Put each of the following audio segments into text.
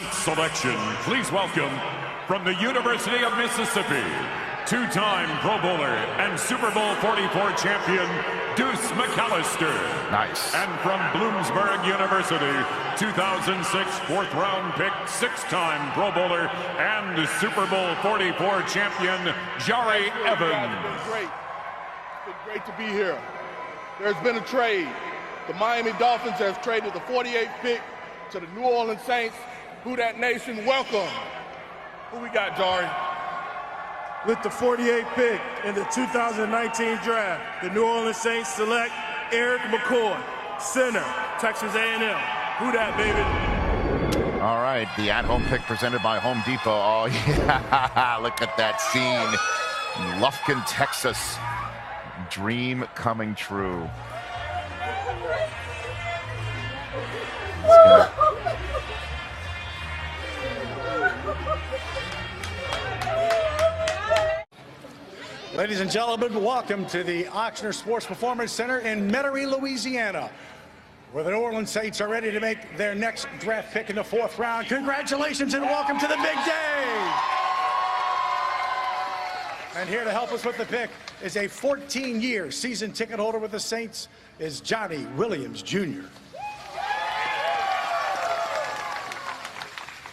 Selection, please welcome from the University of Mississippi, two-time Pro Bowler and Super Bowl 44 champion, Deuce McAllister. Nice. And from Bloomsburg University, 2006 fourth-round pick, six-time Pro Bowler and Super Bowl 44 champion, Jari Evans. It's been great. It's been great to be here. There's been a trade. The Miami Dolphins has traded the 48th pick to the New Orleans Saints. Who Dat Nation, welcome. Who we got, Jari? With the 48th pick in the 2019 draft, the New Orleans Saints select Erik McCoy, center, Texas A&M. Who dat, baby? All right, the at-home pick presented by Home Depot. Oh, yeah, look at that scene. Lufkin, Texas. Dream coming true. Ladies and gentlemen, welcome to the Ochsner Sports Performance Center in Metairie, Louisiana, where the New Orleans Saints are ready to make their next draft pick in the fourth round. Congratulations and welcome to the big day. And here to help us with the pick is a 14-year season ticket holder with the Saints, is Johnny Williams, Jr.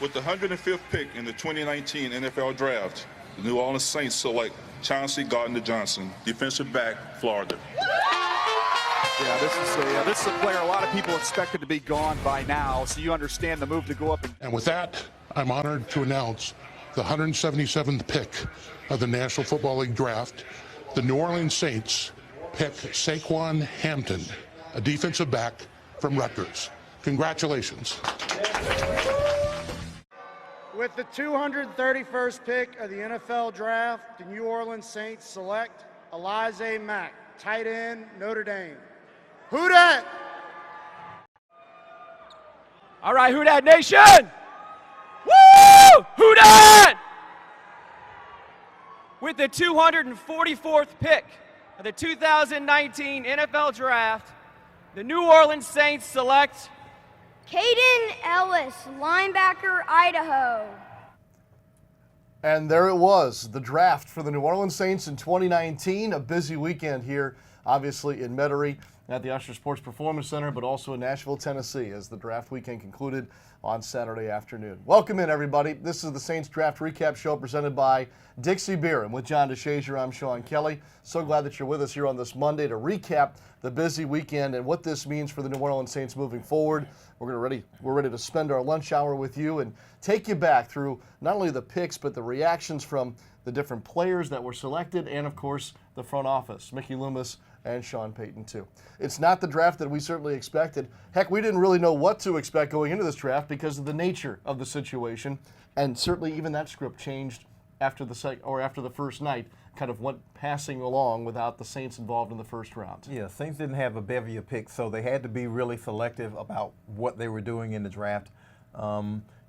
With the 105th pick in the 2019 NFL Draft, the New Orleans Saints select Chauncey Gardner-Johnson, defensive back, Florida. Yeah, this is a player a lot of people expected to be gone by now, so you understand the move to go up. And with that, I'm honored to announce the 177th pick of the National Football League Draft. The New Orleans Saints pick Saquan Hampton, a defensive back from Rutgers. Congratulations. With the 231st pick of the NFL Draft, the New Orleans Saints select Alizé Mack, tight end, Notre Dame. Who dat? All right, who dat nation? Woo! Who dat? With the 244th pick of the 2019 NFL Draft, the New Orleans Saints select Kaden Elliss, linebacker, Idaho. And there it was, the draft for the New Orleans Saints in 2019. A busy weekend here, obviously in Metairie at the Ochsner Sports Performance Center, but also in Nashville, Tennessee, as the draft weekend concluded on Saturday afternoon. Welcome in, everybody. This is the Saints Draft Recap Show presented by Dixie Beer. And with John DeShazier, I'm Sean Kelly. So glad that you're with us here on this Monday to recap the busy weekend and what this means for the New Orleans Saints moving forward. We're ready to spend our lunch hour with you and take you back through not only the picks, but the reactions from the different players that were selected and, of course, the front office, Mickey Loomis and Sean Payton, too. It's not the draft that we certainly expected. Heck, we didn't really know what to expect going into this draft because of the nature of the situation, and certainly even that script changed after the first night, kind of went passing along without the Saints involved in the first round. Yeah, Saints didn't have a bevy of picks, so they had to be really selective about what they were doing in the draft.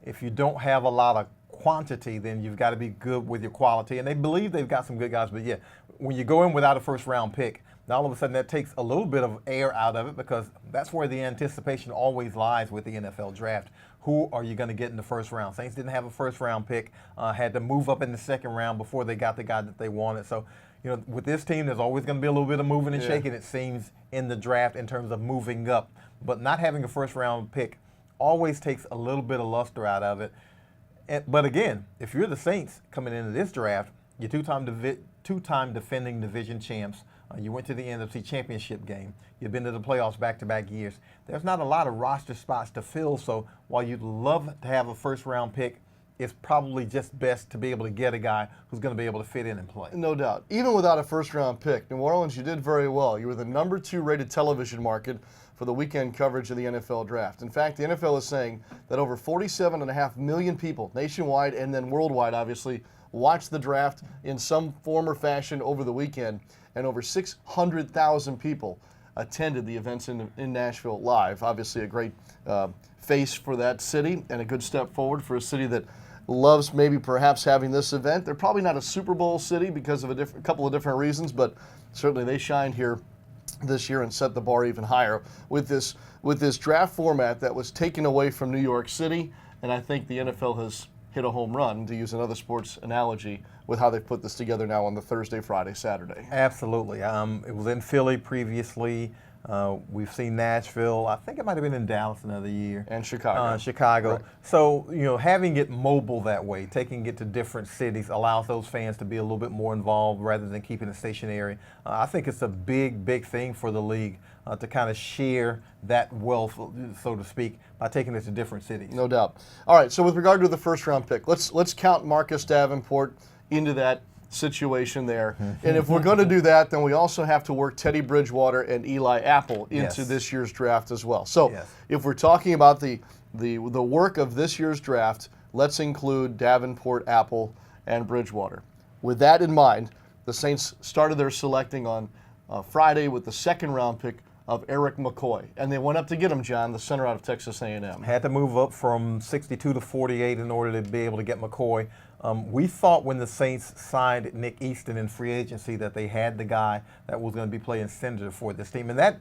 If you don't have a lot of quantity, then you've got to be good with your quality. And they believe they've got some good guys, but yeah, when you go in without a first-round pick, now all of a sudden that takes a little bit of air out of it because that's where the anticipation always lies with the NFL draft. Who are you going to get in the first round? Saints didn't have a first-round pick, had to move up in the second round before they got the guy that they wanted. So, you know, with this team, there's always going to be a little bit of moving and shaking, it seems, in the draft in terms of moving up. But not having a first-round pick always takes a little bit of luster out of it. But again, if you're the Saints coming into this draft, you're two-time defending division champs. You went to the NFC Championship game. You've been to the playoffs back-to-back years. There's not a lot of roster spots to fill, so while you'd love to have a first-round pick, it's probably just best to be able to get a guy who's going to be able to fit in and play. No doubt. Even without a first-round pick, New Orleans, you did very well. You were the number 2 rated television market for the weekend coverage of the NFL draft. In fact, the NFL is saying that over 47.5 million people nationwide and then worldwide, obviously, watched the draft in some form or fashion over the weekend, and over 600,000 people attended the events in Nashville live. Obviously a great face for that city and a good step forward for a city that loves maybe perhaps having this event. They're probably not a Super Bowl city because of a couple of different reasons, but certainly they shined here this year and set the bar even higher with this draft format that was taken away from New York City And I think the NFL has hit a home run, to use another sports analogy, with how they've put this together now on the Thursday, Friday, Saturday. Absolutely. It was in Philly previously. We've seen Nashville. I think it might have been in Dallas another year. And Chicago. Chicago. Right. So, having it mobile that way, taking it to different cities, allows those fans to be a little bit more involved rather than keeping it stationary. I think it's a big, big thing for the league to kind of share that wealth, so to speak, by taking it to different cities. No doubt. All right, so with regard to the first-round pick, let's count Marcus Davenport into that situation there. And if we're going to do that, then we also have to work Teddy Bridgewater and Eli Apple into this year's draft as well. So if we're talking about the work of this year's draft, let's include Davenport, Apple, and Bridgewater. With that in mind, the Saints started their selecting on Friday with the second-round pick of Erik McCoy. And they went up to get him, John, the center out of Texas A&M. Had to move up from 62 to 48 in order to be able to get McCoy. We thought when the Saints signed Nick Easton in free agency that they had the guy that was going to be playing center for this team. And that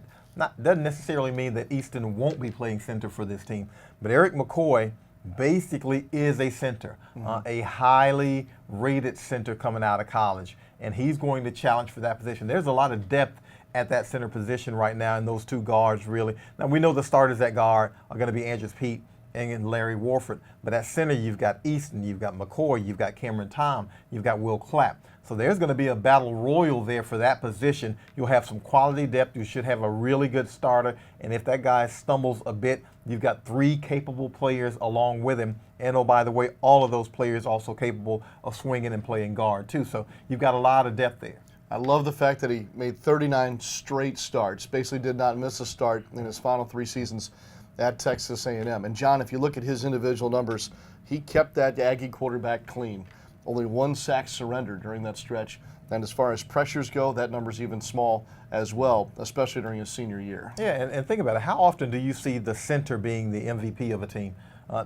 doesn't necessarily mean that Easton won't be playing center for this team. But Erik McCoy basically is a center, a highly rated center coming out of college. And he's going to challenge for that position. There's a lot of depth at that center position right now, and those two guards really. Now, we know the starters at guard are going to be Andrews Pete and Larry Warford, but at center you've got Easton, you've got McCoy, you've got Cameron Tom, you've got Will Clapp. So there's going to be a battle royal there for that position. You'll have some quality depth. You should have a really good starter, and if that guy stumbles a bit, you've got three capable players along with him. And oh, by the way, all of those players also capable of swinging and playing guard too. So you've got a lot of depth there. I love the fact that he made 39 straight starts, basically did not miss a start in his final 3 seasons at Texas A&M. And John, if you look at his individual numbers, he kept that Aggie quarterback clean. Only 1 sack surrendered during that stretch. And as far as pressures go, that number's even small as well, especially during his senior year. Yeah, and think about it. How often do you see the center being the MVP of a team?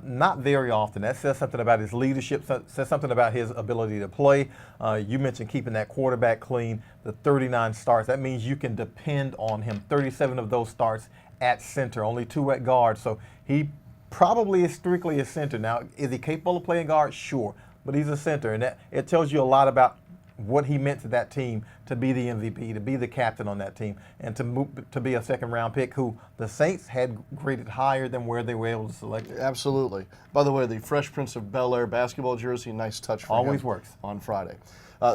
Not very often. That says something about his leadership, says something about his ability to play. You mentioned keeping that quarterback clean, the 39 starts. That means you can depend on him. 37 of those starts at center, only 2 at guard. So he probably is strictly a center. Now, is he capable of playing guard? Sure, but he's a center, and it tells you a lot about what he meant to that team to be the MVP, to be the captain on that team, and to be a second-round pick who the Saints had graded higher than where they were able to select it. Absolutely. By the way, the Fresh Prince of Bel-Air basketball jersey, nice touch for Always him works. On Friday.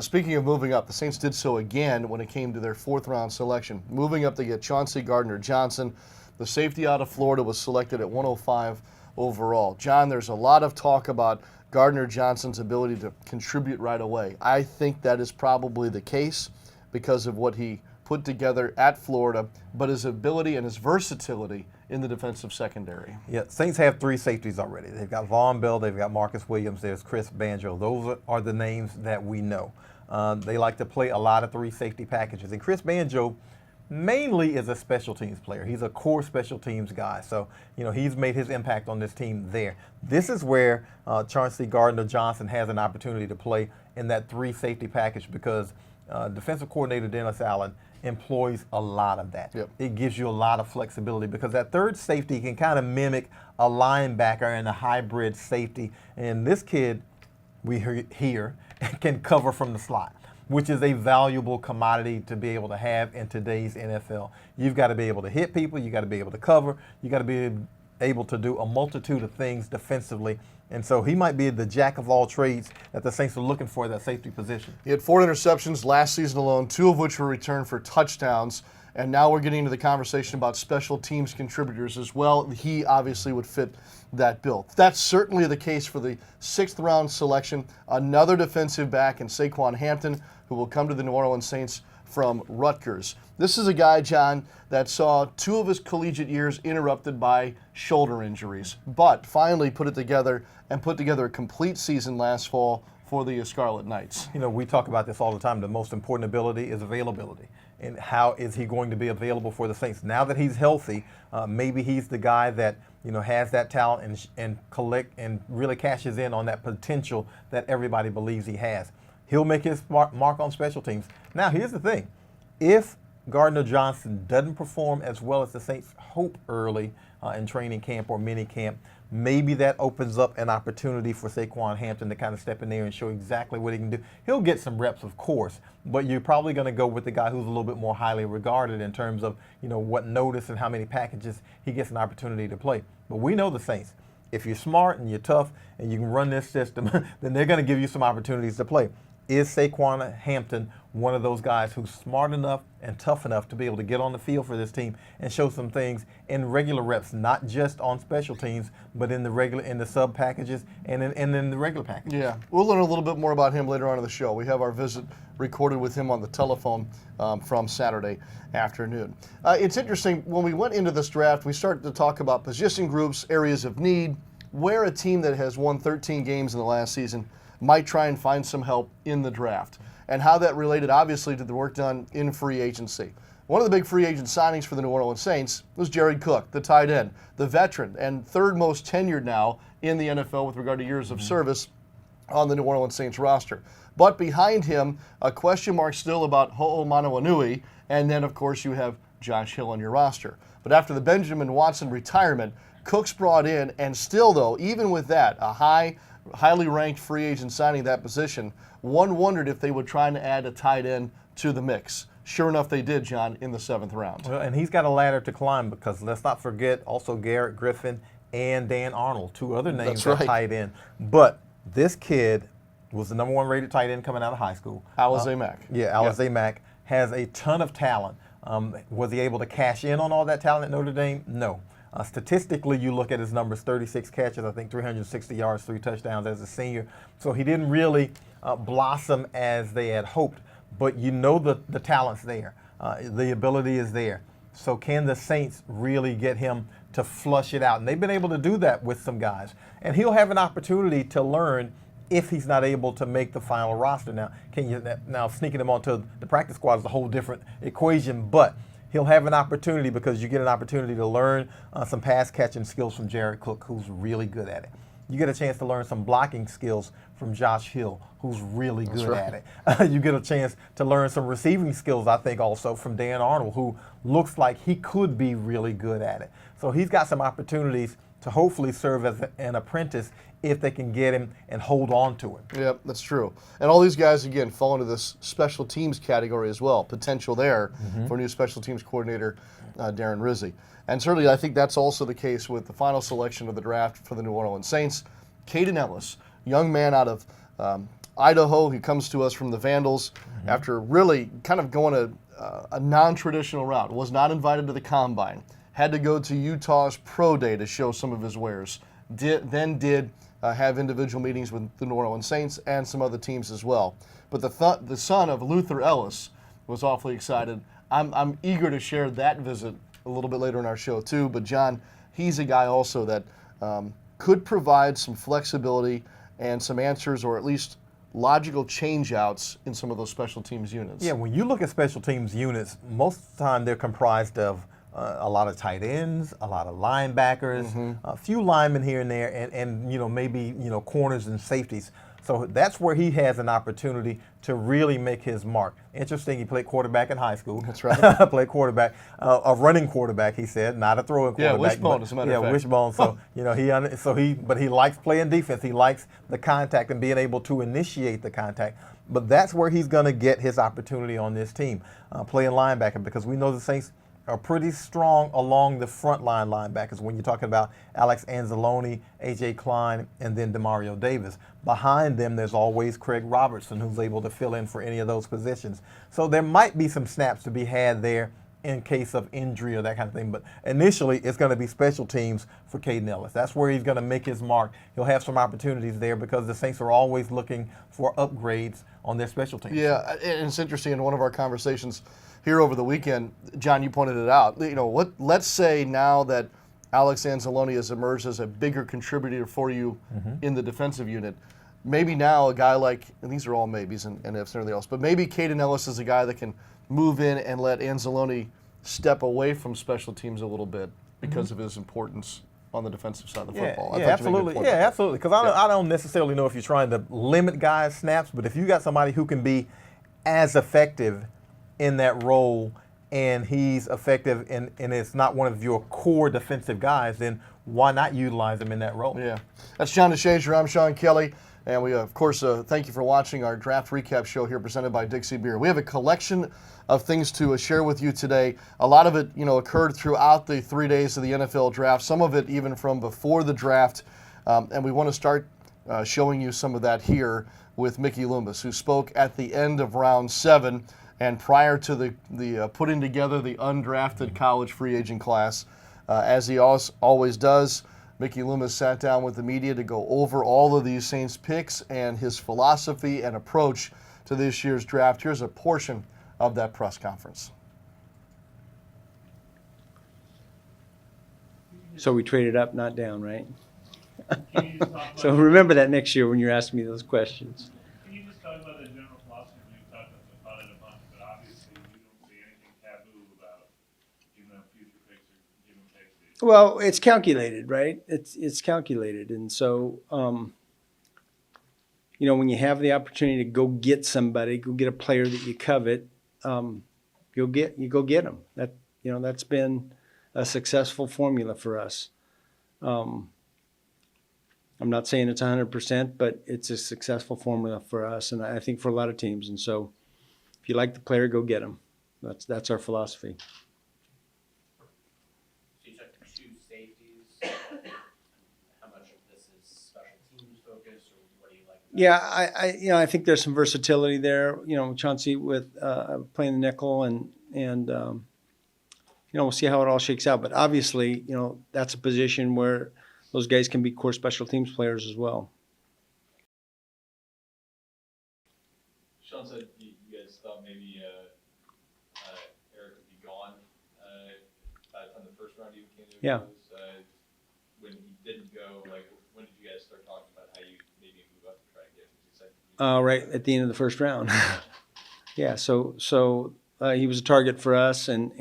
Speaking of moving up, the Saints did so again when it came to their 4th-round selection. Moving up to get Chauncey Gardner-Johnson. The safety out of Florida was selected at 105 overall. John, there's a lot of talk about Gardner-Johnson's ability to contribute right away. I think that is probably the case because of what he put together at Florida, but his ability and his versatility in the defensive secondary. Yeah, Saints have 3 safeties already. They've got Vaughn Bell, they've got Marcus Williams, there's Chris Banjo. Those are the names that we know. They like to play a lot of 3 safety packages. And Chris Banjo mainly is a special teams player. He's a core special teams guy. So, he's made his impact on this team there. This is where Chauncey Gardner-Johnson has an opportunity to play in that 3 safety package because defensive coordinator Dennis Allen employs a lot of that. Yep. It gives you a lot of flexibility because that 3rd safety can kind of mimic a linebacker and a hybrid safety. And this kid, we hear, can cover from the slot, which is a valuable commodity to be able to have in today's NFL. You've got to be able to hit people, you got to be able to cover, you got to be able to do a multitude of things defensively. And so he might be the jack of all trades that the Saints are looking for at that safety position. He had 4 interceptions last season alone, 2 of which were returned for touchdowns. And now we're getting into the conversation about special teams contributors as well. He obviously would fit that bill. That's certainly the case for the 6th-round selection. Another defensive back in Saquan Hampton, who will come to the New Orleans Saints from Rutgers. This is a guy, John, that saw 2 of his collegiate years interrupted by shoulder injuries, but finally put together a complete season last fall for the Scarlet Knights. We talk about this all the time. The most important ability is availability. And how is he going to be available for the Saints? Now that he's healthy, maybe he's the guy that has that talent and collect and really cashes in on that potential that everybody believes he has. He'll make his mark on special teams. Now, here's the thing. If Gardner-Johnson doesn't perform as well as the Saints hope early in training camp or mini camp, maybe that opens up an opportunity for Saquan Hampton to kind of step in there and show exactly what he can do. He'll get some reps, of course, but you're probably going to go with the guy who's a little bit more highly regarded in terms of, what notice and how many packages he gets an opportunity to play. But we know the Saints. If you're smart and you're tough and you can run this system, then they're going to give you some opportunities to play. Is Saquan Hampton one of those guys who's smart enough and tough enough to be able to get on the field for this team and show some things in regular reps, not just on special teams, but in the sub packages and in the regular packages? Yeah, we'll learn a little bit more about him later on in the show. We have our visit recorded with him on the telephone from Saturday afternoon. It's interesting, when we went into this draft, we started to talk about position groups, areas of need, where a team that has won 13 games in the last season might try and find some help in the draft, and how that related obviously to the work done in free agency. One of the big free agent signings for the New Orleans Saints was Jared Cook, the tight end, the veteran, and third most tenured now in the NFL with regard to years of service on the New Orleans Saints roster. But behind him, a question mark still about Ho'o Manuanui, and then of course you have Josh Hill on your roster. But after the Benjamin Watson retirement, Cook's brought in, and still though, even with that, a highly ranked free agent signing that position, one wondered if they would try and add a tight end to the mix. Sure enough, they did, John, in the 7th round. Well, and he's got a ladder to climb, because let's not forget also Garrett Griffin and Dan Arnold, two other names at tight end. But this kid was the #1 rated tight end coming out of high school. Alizé Mack. Yeah, Alizé Mack has a ton of talent. Was he able to cash in on all that talent at Notre Dame? No. Statistically, you look at his numbers: 36 catches, I think 360 yards, 3 touchdowns as a senior. So he didn't really blossom as they had hoped. But the talent's there. The ability is there. So can the Saints really get him to flush it out? And they've been able to do that with some guys. And he'll have an opportunity to learn if he's not able to make the final roster. Now sneaking him onto the practice squad is a whole different equation, but he'll have an opportunity, because you get an opportunity to learn some pass catching skills from Jared Cook, who's really good at it. You get a chance to learn some blocking skills from Josh Hill, who's really good at it. You get a chance to learn some receiving skills, I think, also from Dan Arnold, who looks like he could be really good at it. So he's got some opportunities to hopefully serve as an apprentice if they can get him and hold on to him. Yep, that's true. And all these guys, again, fall into this special teams category as well. Potential there for new special teams coordinator Darren Rizzi. And certainly I think that's also the case with the final selection of the draft for the New Orleans Saints. Kaden Elliss, young man out of Idaho. He comes to us from the Vandals after really kind of going a non-traditional route. Was not invited to the Combine. Had to go to Utah's Pro Day to show some of his wares. Did have individual meetings with the New Orleans Saints and some other teams as well. But the son of Luther Ellis was awfully excited. I'm eager to share that visit a little bit later in our show too. But John, he's a guy also that could provide some flexibility and some answers, or at least logical change-outs in some of those special teams units. Yeah, when you look at special teams units, most of the time they're comprised of a lot of tight ends, a lot of linebackers, a few linemen here and there, and maybe corners and safeties. So that's where he has an opportunity to really make his mark. Interesting, he played quarterback in high school. That's right. Played quarterback, a running quarterback, he said, not a throwing quarterback. Yeah, wishbone, as a matter of fact. Wishbone. So but he likes playing defense. He likes the contact and being able to initiate the contact. But that's where he's going to get his opportunity on this team, playing linebacker, because we know the Saints are pretty strong along the front line linebackers when you're talking about Alex Anzalone, A.J. Klein, and then Demario Davis. Behind them, there's always Craig Robertson, who's able to fill in for any of those positions. So there might be some snaps to be had there in case of injury or that kind of thing. But initially, it's going to be special teams for Kaden Elliss. That's where he's going to make his mark. He'll have some opportunities there because the Saints are always looking for upgrades on their special teams. Yeah, and it's interesting, in one of our conversations here over the weekend, John, you pointed it out. Let's say now that Alex Anzalone has emerged as a bigger contributor for you in the defensive unit. Maybe now a guy like, and these are all maybes and ifs and everything else, but maybe Kaden Elliss is a guy that can move in and let Anzalone step away from special teams a little bit because of his importance on the defensive side of the football. Yeah, absolutely. Yeah, absolutely. Because I don't necessarily know if you're trying to limit guys' snaps, but if you got somebody who can be as effective in that role and he's effective and it's not one of your core defensive guys, then why not utilize him in that role? Yeah. That's John DeShazier. I'm Sean Kelly. And we, of course, thank you for watching our draft recap show here presented by Dixie Beer. We have a collection of things to share with you today. A lot of it, occurred throughout the 3 days of the NFL draft, some of it even from before the draft. And we want to start showing you some of that here with Mickey Loomis, who spoke at the end of round 7 and prior to the putting together the undrafted college free agent class. As he always does, Mickey Loomis sat down with the media to go over all of these Saints picks and his philosophy and approach to this year's draft. Here's a portion of that press conference. So we traded up, not down, right? So remember that next year when you're asking me those questions. Can you just talk about the general philosophy? You talked about it a bunch, but obviously you don't see anything taboo about giving up future picks or giving picks. Well, it's calculated, right? It's calculated, and so when you have the opportunity to go get somebody, go get a player that you covet, you go get them. That's been a successful formula for us. I'm not saying it's 100%, but it's a successful formula for us, and I think for a lot of teams. And so, if you like the player, go get him. That's our philosophy. So you took 2 safeties. How much of this is special teams focused, or what do you like? Yeah, I think there's some versatility there. Chauncey with playing the nickel, and we'll see how it all shakes out. But obviously, that's a position where those guys can be core special teams players as well. Sean said you guys thought maybe Erik would be gone by the time the first round even came to Yeah. When he didn't go, when did you guys start talking about how you maybe move up to try and get him? Right at the end of the first round. Yeah, so he was a target for us, and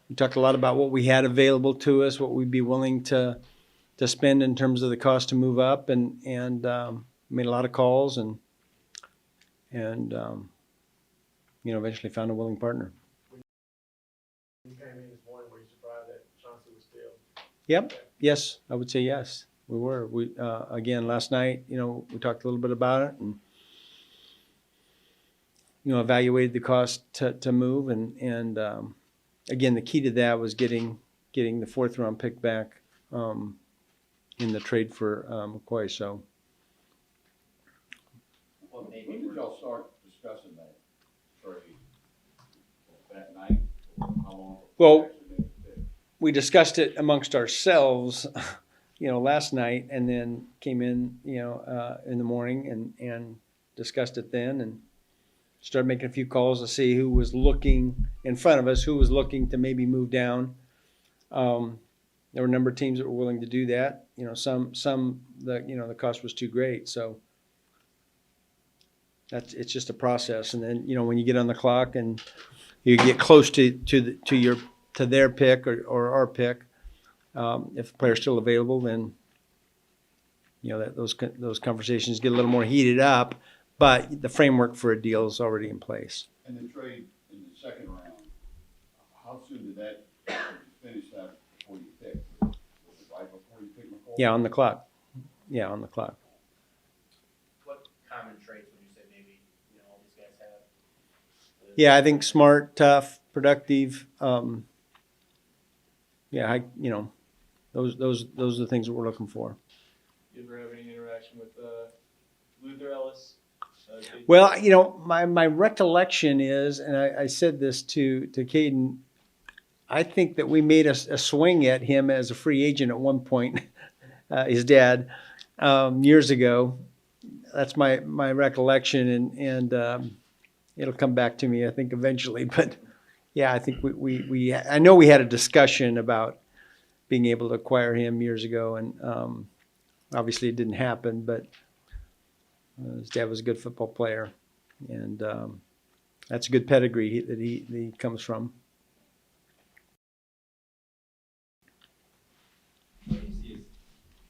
we talked a lot about what we had available to us, what we'd be willing to spend in terms of the cost to move up, and made a lot of calls, and eventually found a willing partner. You came in this morning, were you surprised that Chauncey was still? Yep. Yes, I would say yes. We were. We again last night, we talked a little bit about it, and evaluated the cost to move, and again, the key to that was getting the 4th round pick back in the trade for McCoy. So. Well, when did y'all start discussing that trade? That night? How long? Well, we discussed it amongst ourselves, last night, and then came in, in the morning and discussed it then, and started making a few calls to see who was looking in front of us, who was looking to maybe move down. There were a number of teams that were willing to do that. Some the cost was too great. So it's just a process. And then when you get on the clock and you get close to their pick or our pick, if the player's still available, then those conversations get a little more heated up. But the framework for a deal is already in place. And the trade in the second round, how soon did that finish that before you picked? Was it right before you picked McCoy? Yeah, on the clock. Yeah, on the clock. What common traits would you say maybe all these guys have? Yeah, I think smart, tough, productive. Those are the things that we're looking for. You ever have any interaction with Luther Ellis? Well, my recollection is, and I said this to Kaden, I think that we made a swing at him as a free agent at one point, his dad, years ago. That's my recollection, and it'll come back to me, I think, eventually. But, yeah, I think I know we had a discussion about being able to acquire him years ago, and obviously it didn't happen, but his dad was a good football player, and that's a good pedigree that he comes from. What do you see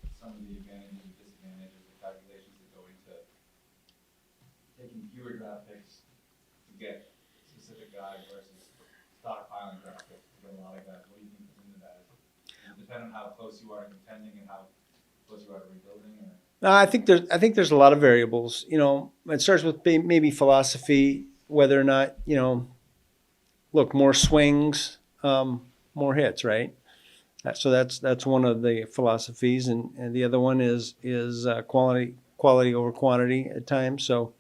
as some of the advantages and disadvantages of calculations that go into taking fewer draft picks to get specific guy versus stockpiling draft picks to get a lot of guys? What do you think goes into that? Does it depend on how close you are to contending and how close you are to rebuilding? Or? No, I think there's a lot of variables. It starts with maybe philosophy, whether or not look, more swings, more hits, right? So that's one of the philosophies, and the other one is quality over quantity at times. So,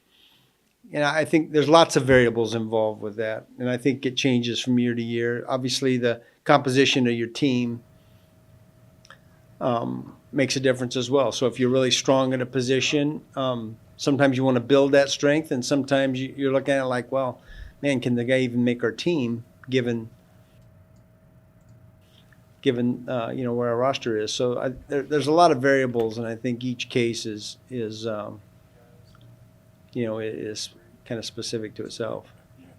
I think there's lots of variables involved with that, and I think it changes from year to year. Obviously, the composition of your team makes a difference as well. So if you're really strong in a position, sometimes you want to build that strength, and sometimes you're looking at it like, well, man, can the guy even make our team given where our roster is? So there's a lot of variables, and I think each case is kind of specific to itself.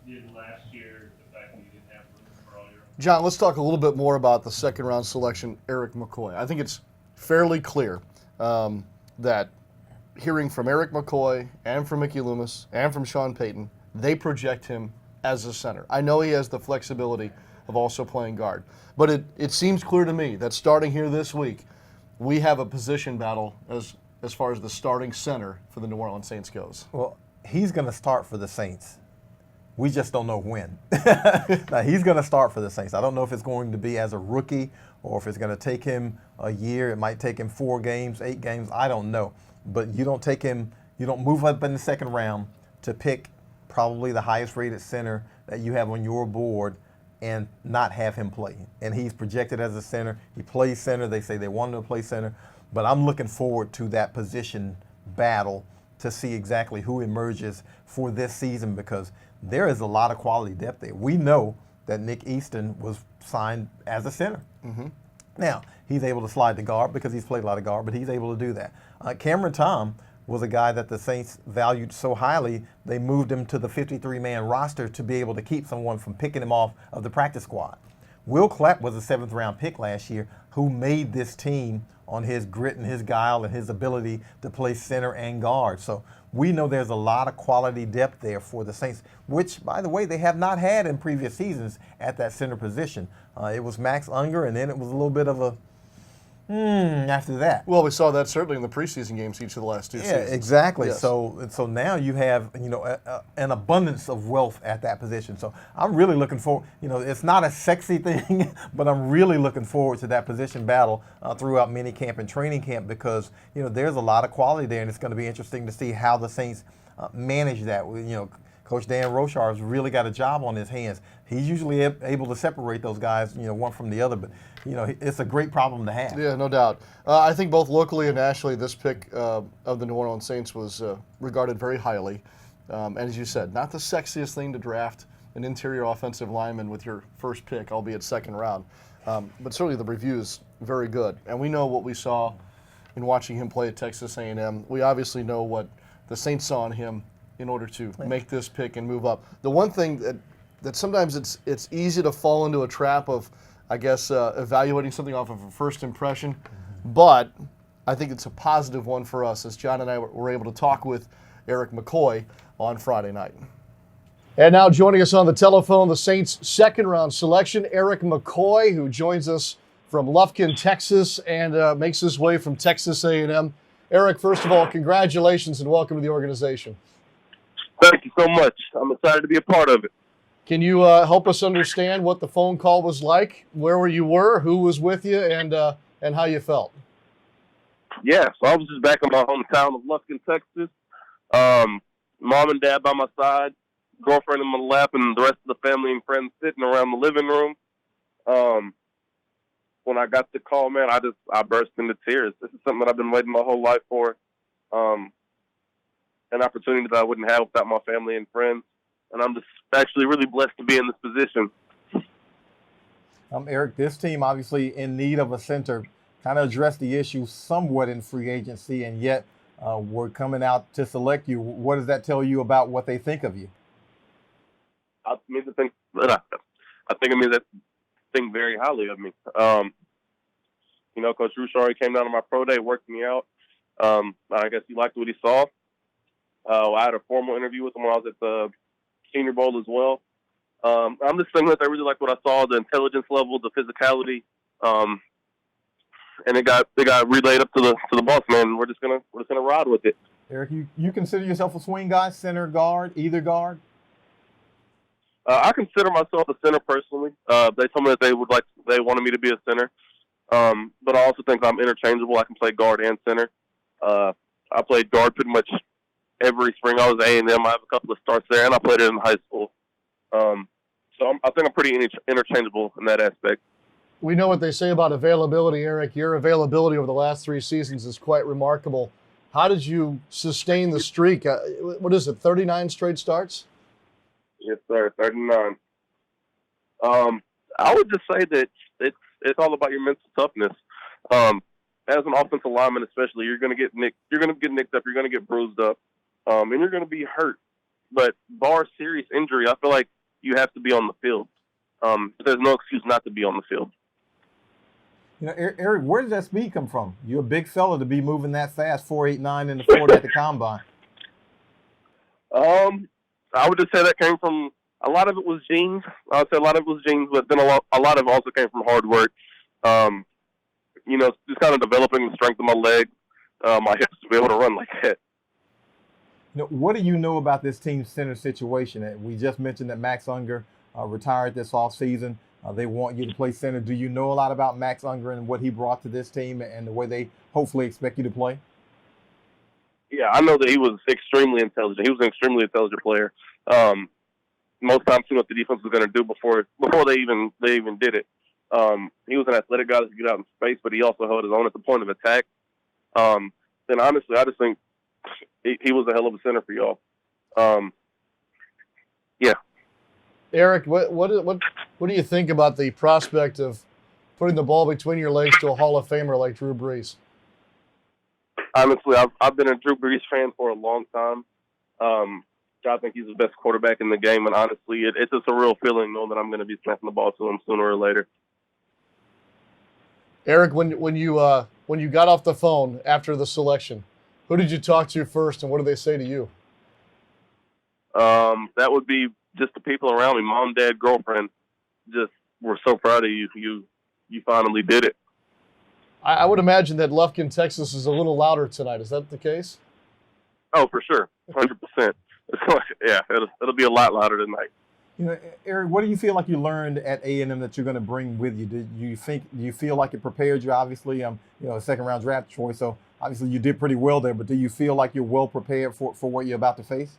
Did last year, the fact that you didn't have room for all your John, let's talk a little bit more about the second round selection, Erik McCoy. I think it's fairly clear that hearing from Erik McCoy and from Mickey Loomis and from Sean Payton, they project him as a center. I know he has the flexibility of also playing guard, but it seems clear to me that starting here this week, we have a position battle as far as the starting center for the New Orleans Saints goes. Well, he's going to start for the Saints. We just don't know when. Now, he's going to start for the Saints. I don't know if it's going to be as a rookie or if it's going to take him a year. It might take him 4 games, 8 games. I don't know. But you don't move up in the second round to pick probably the highest rated center that you have on your board and not have him play. And he's projected as a center. He plays center. They say they want him to play center. But I'm looking forward to that position battle to see exactly who emerges for this season, because there is a lot of quality depth there. We know that Nick Easton was signed as a center. Mm-hmm. Now, he's able to slide to guard because he's played a lot of guard, but he's able to do that. Cameron Tom was a guy that the Saints valued so highly, they moved him to the 53-man roster to be able to keep someone from picking him off of the practice squad. Will Clapp was a 7th-round pick last year who made this team on his grit and his guile and his ability to play center and guard. So we know there's a lot of quality depth there for the Saints, which, by the way, they have not had in previous seasons at that center position. It was Max Unger, and then it was a little bit of a after that. Well, we saw that certainly in the preseason games each of the last 2 seasons. Yeah, exactly. Yes. So now you have an abundance of wealth at that position. So I'm really looking forward. It's not a sexy thing, but I'm really looking forward to that position battle throughout minicamp and training camp, because there's a lot of quality there, and it's going to be interesting to see how the Saints manage that. Coach Dan Rochar has really got a job on his hands. He's usually able to separate those guys, one from the other, but it's a great problem to have. Yeah, no doubt. I think both locally and nationally, this pick of the New Orleans Saints was regarded very highly. And as you said, not the sexiest thing to draft an interior offensive lineman with your first pick, albeit second round. But certainly the review is very good. And we know what we saw in watching him play at Texas A&M. We obviously know what the Saints saw in him in order to make this pick and move up. The one thing that sometimes it's easy to fall into a trap of, I guess, evaluating something off of a first impression, but I think it's a positive one for us, as John and I were able to talk with Erik McCoy on Friday night. And now joining us on the telephone, the Saints' second-round selection, Erik McCoy, who joins us from Lufkin, Texas, and makes his way from Texas A&M. Erik, first of all, congratulations and welcome to the organization. Thank you so much. I'm excited to be a part of it. Can you help us understand what the phone call was like, where you were, who was with you, and how you felt? Yeah, so I was just back in my hometown of Lufkin, Texas. Mom and dad by my side, girlfriend in my lap, and the rest of the family and friends sitting around the living room. When I got the call, man, I burst into tears. This is something that I've been waiting my whole life for. An opportunity that I wouldn't have without my family and friends. And I'm just actually really blessed to be in this position. Erik, this team obviously in need of a center, kind of addressed the issue somewhat in free agency, and yet we're coming out to select you. What does that tell you about what they think of you? I think it means that think very highly of me. Coach Rochar came down to my pro day, worked me out. I guess he liked what he saw. I had a formal interview with him when I was at the Senior Bowl as well. I'm just thinking that I really like what I saw, the intelligence level, the physicality, and it got relayed up to the boss man. We're just gonna ride with it. Eric, you consider yourself a swing guy, center, guard, either guard? I consider myself a center personally. They told me that they wanted me to be a center, but I also think I'm interchangeable. I can play guard and center. I played guard pretty much every spring I was at A&M. I have a couple of starts there, and I played it in high school. So I think I'm pretty interchangeable in that aspect. We know what they say about availability, Eric. Your availability over the last 3 seasons is quite remarkable. How did you sustain the streak? What is it, 39 straight starts? Yes, sir, 39. I would just say that it's all about your mental toughness. As an offensive lineman, especially, you're going to get nicked. You're going to get nicked up. You're going to get bruised up, and you're going to be hurt. But bar serious injury, I feel like you have to be on the field. There's no excuse not to be on the field. You know, Eric, where does that speed come from? You're a big fella to be moving that fast, 4.89 in the 40 at the combine. I would just say that came from a lot of it was genes. I would say a lot of it was genes, but then a lot of it also came from hard work. You know, just kind of developing the strength of my legs, my hips to be able to run like that. You know, what do you know about this team's center situation? We just mentioned that Max Unger retired this offseason. They want you to play center. Do you know a lot about Max Unger and what he brought to this team and the way they hopefully expect you to play? Yeah, I know that he was extremely intelligent. He was an extremely intelligent player. Most times, he knew what the defense was going to do before they even did it. He was an athletic guy that could get out in space, but he also held his own at the point of attack. Then honestly, I just think he was a hell of a center for y'all. Yeah. Eric, what do you think about the prospect of putting the ball between your legs to a Hall of Famer like Drew Brees? Honestly, I've been a Drew Brees fan for a long time. I think he's the best quarterback in the game, and honestly, it's just a real feeling knowing that I'm going to be snapping the ball to him sooner or later. Eric, when you got off the phone after the selection, who did you talk to first, and what did they say to you? That would be just the people around me, mom, dad, girlfriend. Just we're so proud of you. You finally did it. I would imagine that Lufkin, Texas is a little louder tonight. Is that the case? Oh, for sure, 100%. Yeah, it'll be a lot louder tonight. You know, Eric, what do you feel like you learned at A&M that you're going to bring with you? Do you feel like it prepared you? Obviously, a second-round draft choice, so obviously you did pretty well there. But do you feel like you're well prepared for what you're about to face?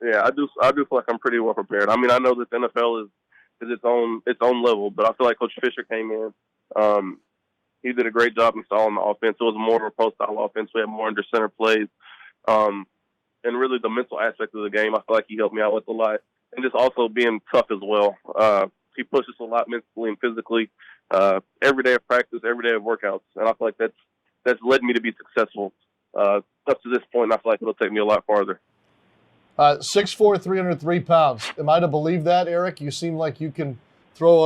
Yeah, I do feel like I'm pretty well prepared. I mean, I know that the NFL is its own level, but I feel like Coach Fisher came in. He did a great job installing the offense. It was more of a pro-style offense. We had more under center plays. And really the mental aspect of the game, I feel like he helped me out with a lot. And just also being tough as well. He pushes a lot mentally and physically. Every day of practice, every day of workouts. And I feel like that's led me to be successful. Up to this point, I feel like it'll take me a lot farther. 6'4", 303 pounds. Am I to believe that, Eric? You seem like you can throw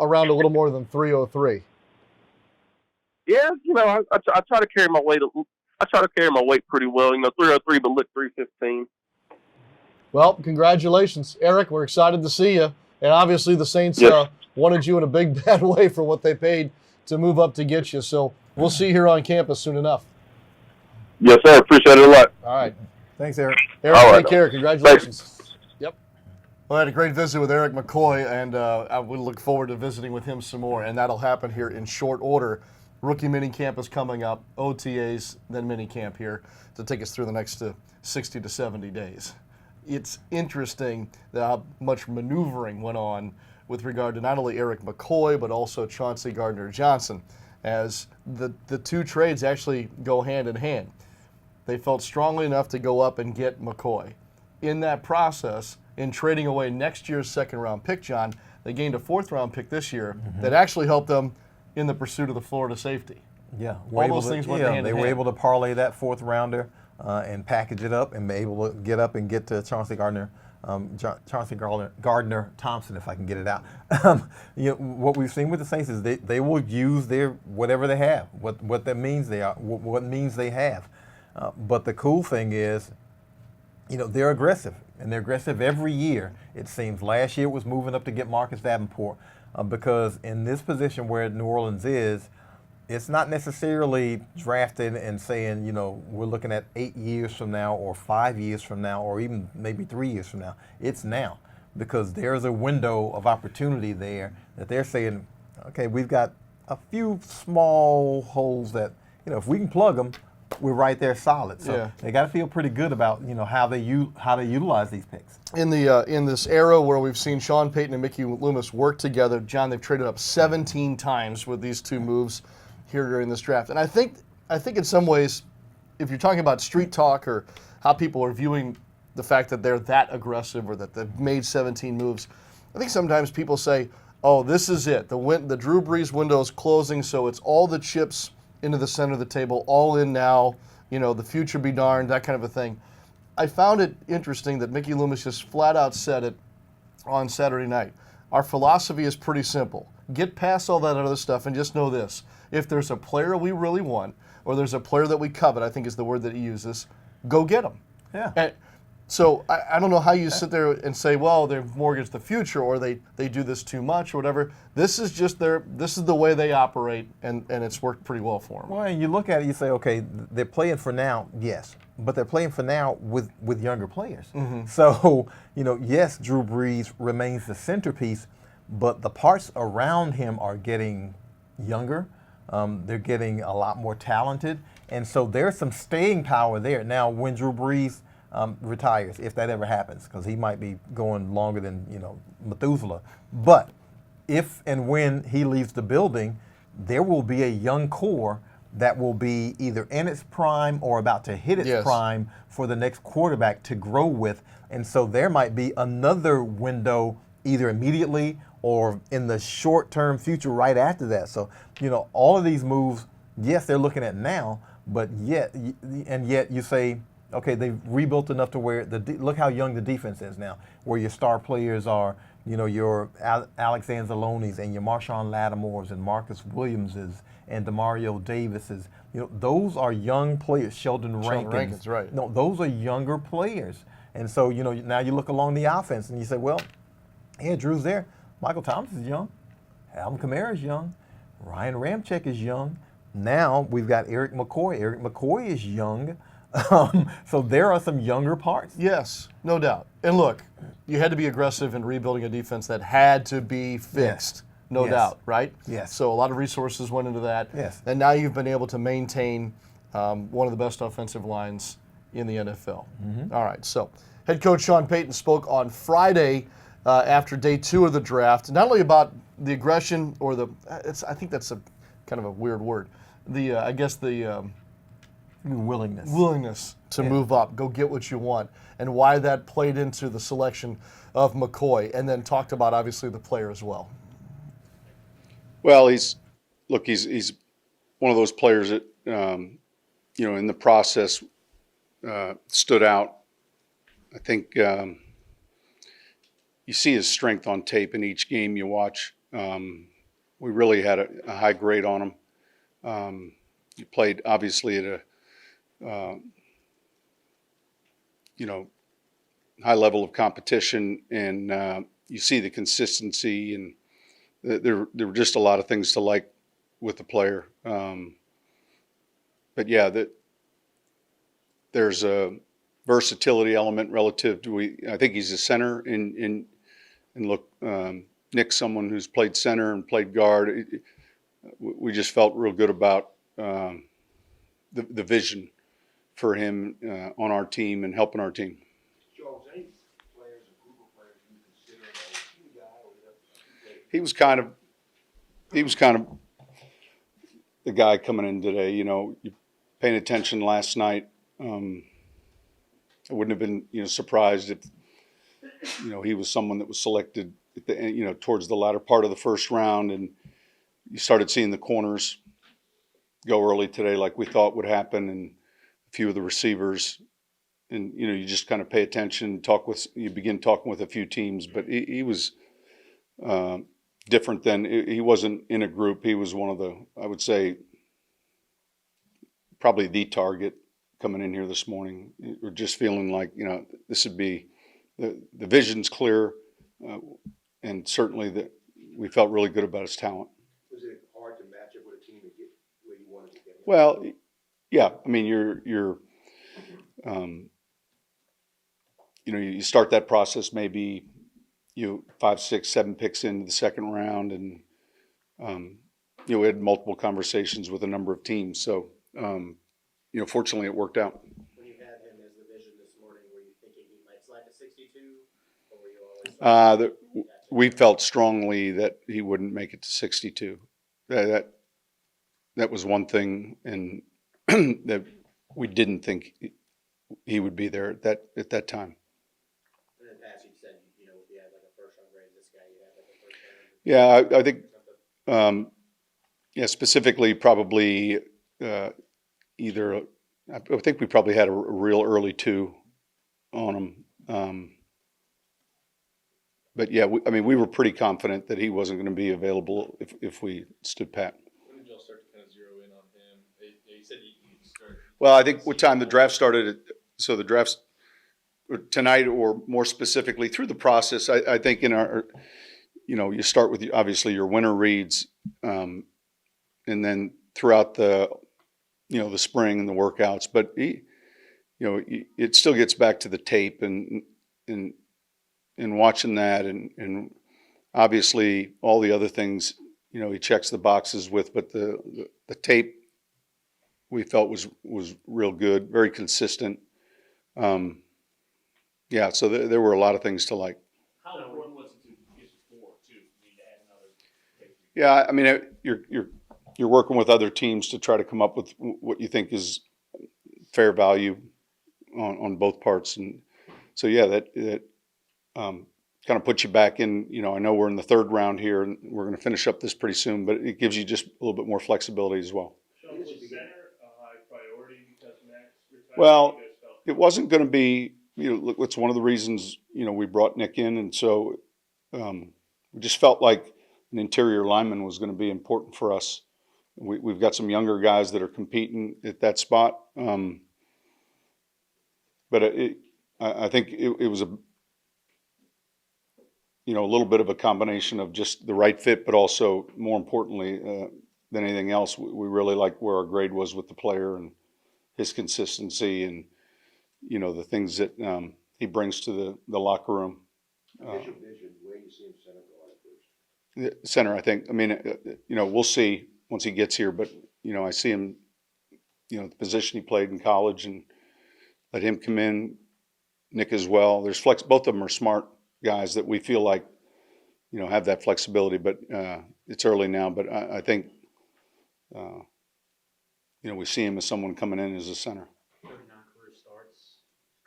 around a little more than 303. Yeah, I try to carry my weight. I try to carry my weight pretty well. 303, but look 315. Well, congratulations, Eric. We're excited to see you. And obviously the Saints wanted you in a big, bad way for what they paid to move up to get you. So we'll see you here on campus soon enough. Yes, sir. Appreciate it a lot. All right. Thanks, Eric. Eric, take care. Congratulations. Thanks. Yep. Well, I had a great visit with Erik McCoy, and I would look forward to visiting with him some more, and that'll happen here in short order. Rookie minicamp is coming up, OTAs, then minicamp here to take us through the next 60 to 70 days. It's interesting how much maneuvering went on with regard to not only Erik McCoy, but also Chauncey Gardner-Johnson, as the two trades actually go hand in hand. They felt strongly enough to go up and get McCoy. In that process, in trading away next year's second-round pick, John, they gained a fourth-round pick this year that actually helped them in the pursuit of the Florida safety. Yeah, all those things went hand in hand. They were able to parlay that fourth rounder and package it up and be able to get up and get to Chauncey Gardner-Thompson, if I can get it out. What we've seen with the Saints is they will use their whatever they have, what that means they are, what means they have. But the cool thing is they're aggressive, and they're aggressive every year, it seems. Last year it was moving up to get Marcus Davenport because in this position where New Orleans is, it's not necessarily drafting and saying, we're looking at 8 years from now or 5 years from now or even maybe 3 years from now. It's now because there's a window of opportunity there that they're saying, okay, we've got a few small holes that, if we can plug them, we're right there solid. So they got to feel pretty good about, how they utilize these picks. In this era where we've seen Sean Payton and Mickey Loomis work together, John, they've traded up 17 times with these two moves here during this draft. And I think in some ways, if you're talking about street talk or how people are viewing the fact that they're that aggressive or that they've made 17 moves, I think sometimes people say, oh, this is it. The Drew Brees window is closing, so it's all the chips into the center of the table, all in now, the future be darned, that kind of a thing. I found it interesting that Mickey Loomis just flat out said it on Saturday night. Our philosophy is pretty simple. Get past all that other stuff and just know this. If there's a player we really want, or there's a player that we covet, I think is the word that he uses, go get him. Yeah. And so I don't know how you sit there and say, well, they mortgage the future or they do this too much or whatever. This is just this is the way they operate, and it's worked pretty well for them. Well, and you look at it, you say, okay, they're playing for now, yes, but they're playing for now with younger players. Mm-hmm. So, yes, Drew Brees remains the centerpiece, but the parts around him are getting younger. They're getting a lot more talented, and so there's some staying power there. Now, when Drew Brees retires, if that ever happens, because he might be going longer than Methuselah, but if and when he leaves the building, there will be a young core that will be either in its prime or about to hit its prime for the next quarterback to grow with, and so there might be another window either immediately or in the short-term future right after that. So, all of these moves, yes, they're looking at now, but yet you say, okay, they've rebuilt enough to where look how young the defense is now, where your star players are, your Alex Anzalonis and your Marshawn Lattimore's and Marcus Williams's and Demario Davis's. Those are young players. Sheldon Rankins, right? No, those are younger players, and so now you look along the offense and you say, well, yeah, Drew's there. Michael Thomas is young. Alvin Kamara is young. Ryan Ramczyk is young. Now we've got Erik McCoy. Erik McCoy is young. So there are some younger parts. Yes, no doubt. And look, you had to be aggressive in rebuilding a defense that had to be fixed. No doubt, right? Yes. So a lot of resources went into that. Yes. And now you've been able to maintain one of the best offensive lines in the NFL. Mm-hmm. All right, so head coach Sean Payton spoke on Friday after day 2 of the draft, not only about the aggression or I think that's a kind of a weird word. The willingness to move up, go get what you want, and why that played into the selection of McCoy, and then talked about obviously the player as well. Well, he's one of those players that in the process stood out. I think you see his strength on tape in each game you watch. We really had a high grade on him. He played obviously at a high level of competition, and you see the consistency, and there were just a lot of things to like with the player. But yeah, there's a versatility element relative to I think he's a center, and look, Nick's someone who's played center and played guard. We just felt real good about the vision for him on our team and helping our team. He was kind of the guy coming in today. You paying attention last night. I wouldn't have been surprised if he was someone that was selected at the end, towards the latter part of the first round, and you started seeing the corners go early today, like we thought would happen, and a few of the receivers, and you just kind of pay attention, you begin talking with a few teams, but he was different than he wasn't in a group. He was one of the, I would say, probably the target coming in here this morning. We're just feeling like, this would be, the vision's clear, and certainly that we felt really good about his talent. Was it hard to match up with a team to get where you wanted to get? Well, yeah, I mean, you start that process maybe 5, 6, 7 picks into the second round, and we had multiple conversations with a number of teams. So, fortunately, it worked out. When you had him as the vision this morning, were you thinking he might slide to 62, or were you always? We felt strongly that he wouldn't make it to 62. That was one thing, and that we didn't think he would be there at that time. In the past, you said, if you had like a first-round grade, this guy, you had like a first-round. Yeah, I think, specifically probably either. I think we probably had a real early 2 on him. But yeah, we were pretty confident that he wasn't going to be available if we stood pat. When did y'all start to kind of zero in on him? You said you started. Well, I think what time the draft started. So the drafts tonight, or more specifically through the process, I think in our, you start with obviously your winter reads, and then throughout the spring and the workouts. But it still gets back to the tape and watching that, and obviously all the other things, he checks the boxes with, but the tape we felt was real good, very consistent. So there were a lot of things to like. How important was it to get to 4 too? To add another pick? Yeah, I mean, you're working with other teams to try to come up with what you think is fair value on both parts, and so yeah, that kind of puts you back in. I know we're in the 3rd round here, and we're going to finish up this pretty soon, but it gives you just a little bit more flexibility as well. Was center a high priority because Mack's retired? Well, it wasn't going to be. It's one of the reasons we brought Nick in, and so we just felt like an interior lineman was going to be important for us. We've got some younger guys that are competing at that spot, but I think it was a little bit of a combination of just the right fit, but also more importantly than anything else, we really liked where our grade was with the player and his consistency and the things that he brings to the locker room. Vision, where you see him center go at first? Center, I think. I mean, we'll see once he gets here, but I see him, the position he played in college, and let him come in. Nick as well. There's flex. Both of them are smart guys that we feel like, have that flexibility. But it's early now. But I think, we see him as someone coming in as a center. 39 career starts.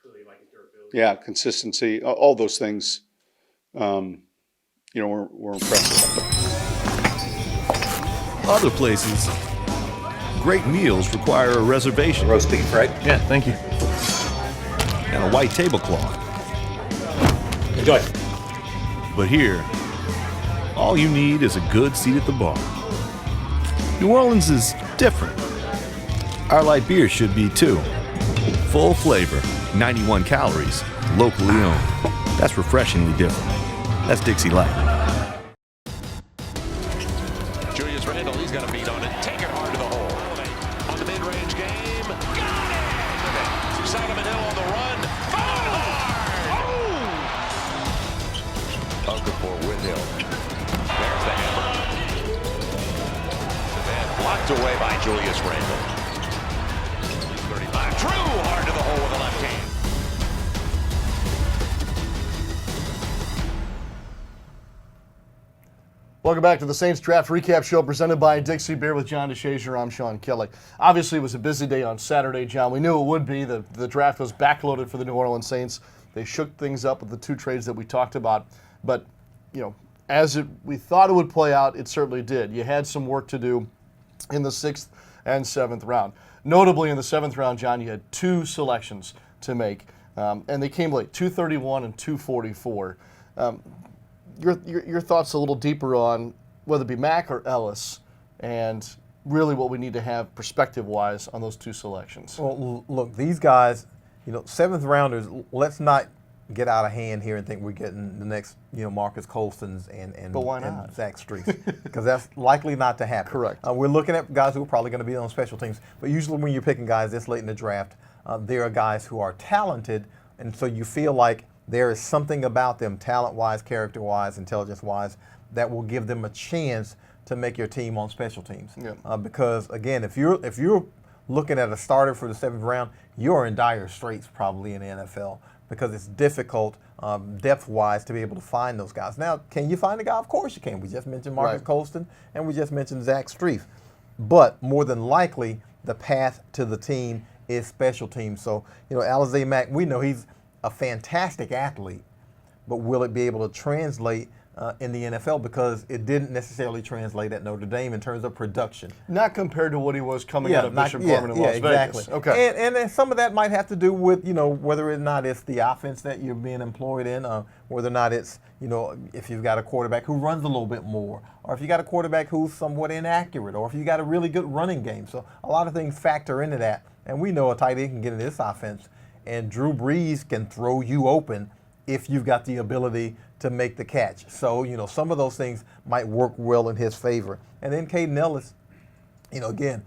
Clearly, like his durability. Yeah, consistency, all those things. We're impressed. Other places, great meals require a reservation. Roast beef, right? Yeah, thank you. And a white tablecloth. Enjoy. But here, all you need is a good seat at the bar. New Orleans is different. Our light beer should be too. Full flavor, 91 calories, locally owned. That's refreshingly different. That's Dixie Light. He's got a beat on it. Take it hard to the hole. On the mid-range game. Got it! Solomon Hill on the run. Oh! Okafor with Hill. There's the hammer. And blocked away by Julius Randle. 35. True hard to the hole with the left hand. Welcome back to the Saints Draft Recap Show presented by Dixie Beer with John DeShazier. I'm Sean Kelly. Obviously, it was a busy day on Saturday, John. We knew it would be. The draft was backloaded for the New Orleans Saints. They shook things up with the 2 trades that we talked about. But, as we thought it would play out, it certainly did. You had some work to do in the 6th and 7th round. Notably, in the 7th round, John, you had 2 selections to make. And they came late, 231 and 244. Your thoughts a little deeper on whether it be Mack or Ellis, and really what we need to have perspective-wise on those 2 selections. Well, look, these guys, 7th rounders, let's not get out of hand here and think we're getting the next, Marcus Colstons and But why not? and Zach Streif, because that's likely not to happen. Correct. We're looking at guys who are probably going to be on special teams, but usually when you're picking guys this late in the draft, there are guys who are talented, and so you feel like there is something about them, talent-wise, character-wise, intelligence-wise, that will give them a chance to make your team on special teams. Yeah. Because again, if you're looking at a starter for the 7th round, you're in dire straits probably in the NFL, because it's difficult depth-wise to be able to find those guys. Now, can you find a guy? Of course you can. We just mentioned Marcus Colston, and we just mentioned Zach Streif. But more than likely, the path to the team is special teams. So, Alizé Mack, we know he's a fantastic athlete, but will it be able to translate in the NFL, because it didn't necessarily translate at Notre Dame in terms of production. Not compared to what he was coming out of Bishop Gorman in Las exactly. Vegas. Okay. And some of that might have to do with, whether or not it's the offense that you're being employed in, whether or not it's, if you've got a quarterback who runs a little bit more, or if you got a quarterback who's somewhat inaccurate, or if you got a really good running game. So a lot of things factor into that. And we know a tight end can get into this offense, and Drew Brees can throw you open if you've got the ability to make the catch. So, some of those things might work well in his favor. And then Kaden Elliss, again,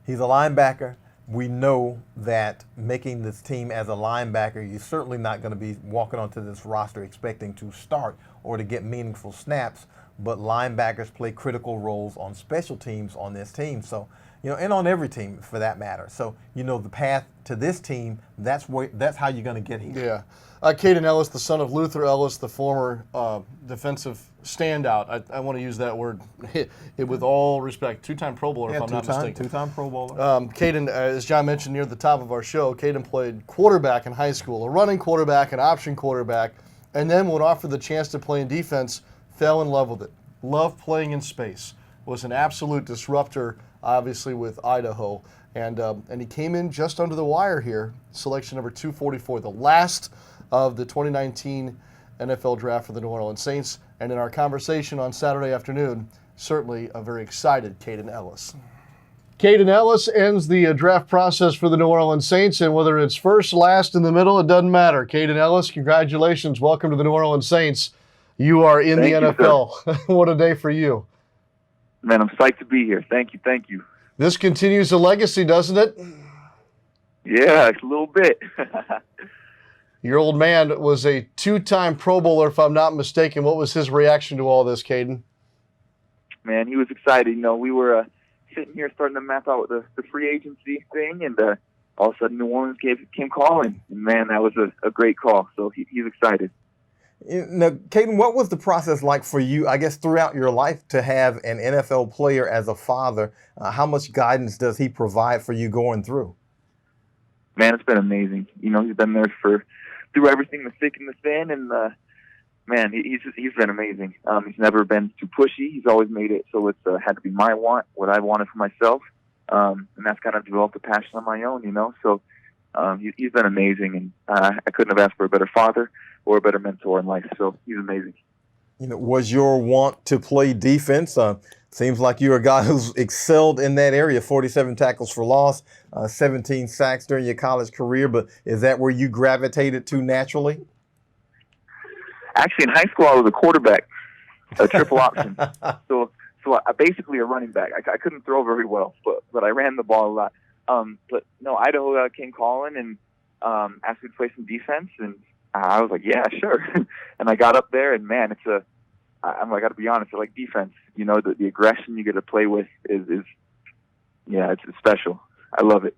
he's a linebacker. We know that making this team as a linebacker, you're certainly not going to be walking onto this roster expecting to start or to get meaningful snaps, but linebackers play critical roles on special teams on this team. So, and on every team for that matter. So, the path to this team, that's how you're going to get here. Yeah. Kaden Elliss, the son of Luther Ellis, the former defensive standout. I want to use that word with all respect. 2-time Pro Bowler, if I'm not mistaken. 2-time Pro Bowler. Kaden, as John mentioned near the top of our show, Kaden played quarterback in high school, a running quarterback, an option quarterback, and then when offered the chance to play in defense, fell in love with it. Loved playing in space. Was an absolute disruptor, obviously, with Idaho. And he came in just under the wire here, selection number 244, the last of the 2019 NFL Draft for the New Orleans Saints. And in our conversation on Saturday afternoon, certainly a very excited Kaden Elliss. Kaden Elliss ends the draft process for the New Orleans Saints, and whether it's first, last, in the middle, it doesn't matter. Kaden Elliss, congratulations. Welcome to the New Orleans Saints. You are in the NFL. What a day for you. Man, I'm psyched to be here. Thank you. This continues a legacy, doesn't it? Yeah, a little bit. Your old man was a 2-time Pro Bowler, if I'm not mistaken. What was his reaction to all this, Kaden? Man, he was excited. We were sitting here starting to map out the free agency thing, and all of a sudden New Orleans came calling. And, man, that was a great call. So he's excited. Now, Kaden, what was the process like for you, I guess, throughout your life to have an NFL player as a father? How much guidance does he provide for you going through? Man, it's been amazing. He's been there through everything, the thick and the thin, and man, he's been amazing. He's never been too pushy. He's always made it so it's had to be my want, what I wanted for myself, and that's kind of developed a passion on my own, So he's been amazing, and I couldn't have asked for a better father or a better mentor in life. So he's amazing. Was your want to play defense? Seems like you're a guy who's excelled in that area. 47 tackles for loss, 17 sacks during your college career. But is that where you gravitated to naturally? Actually, in high school, I was a quarterback, a triple option. So I basically a running back. I couldn't throw very well, but I ran the ball a lot. But no, Idaho came calling and asked me to play some defense, and I was like, yeah, sure. And I got up there, and man, I got to be honest, I like defense. The aggression you get to play with is it's special. I love it.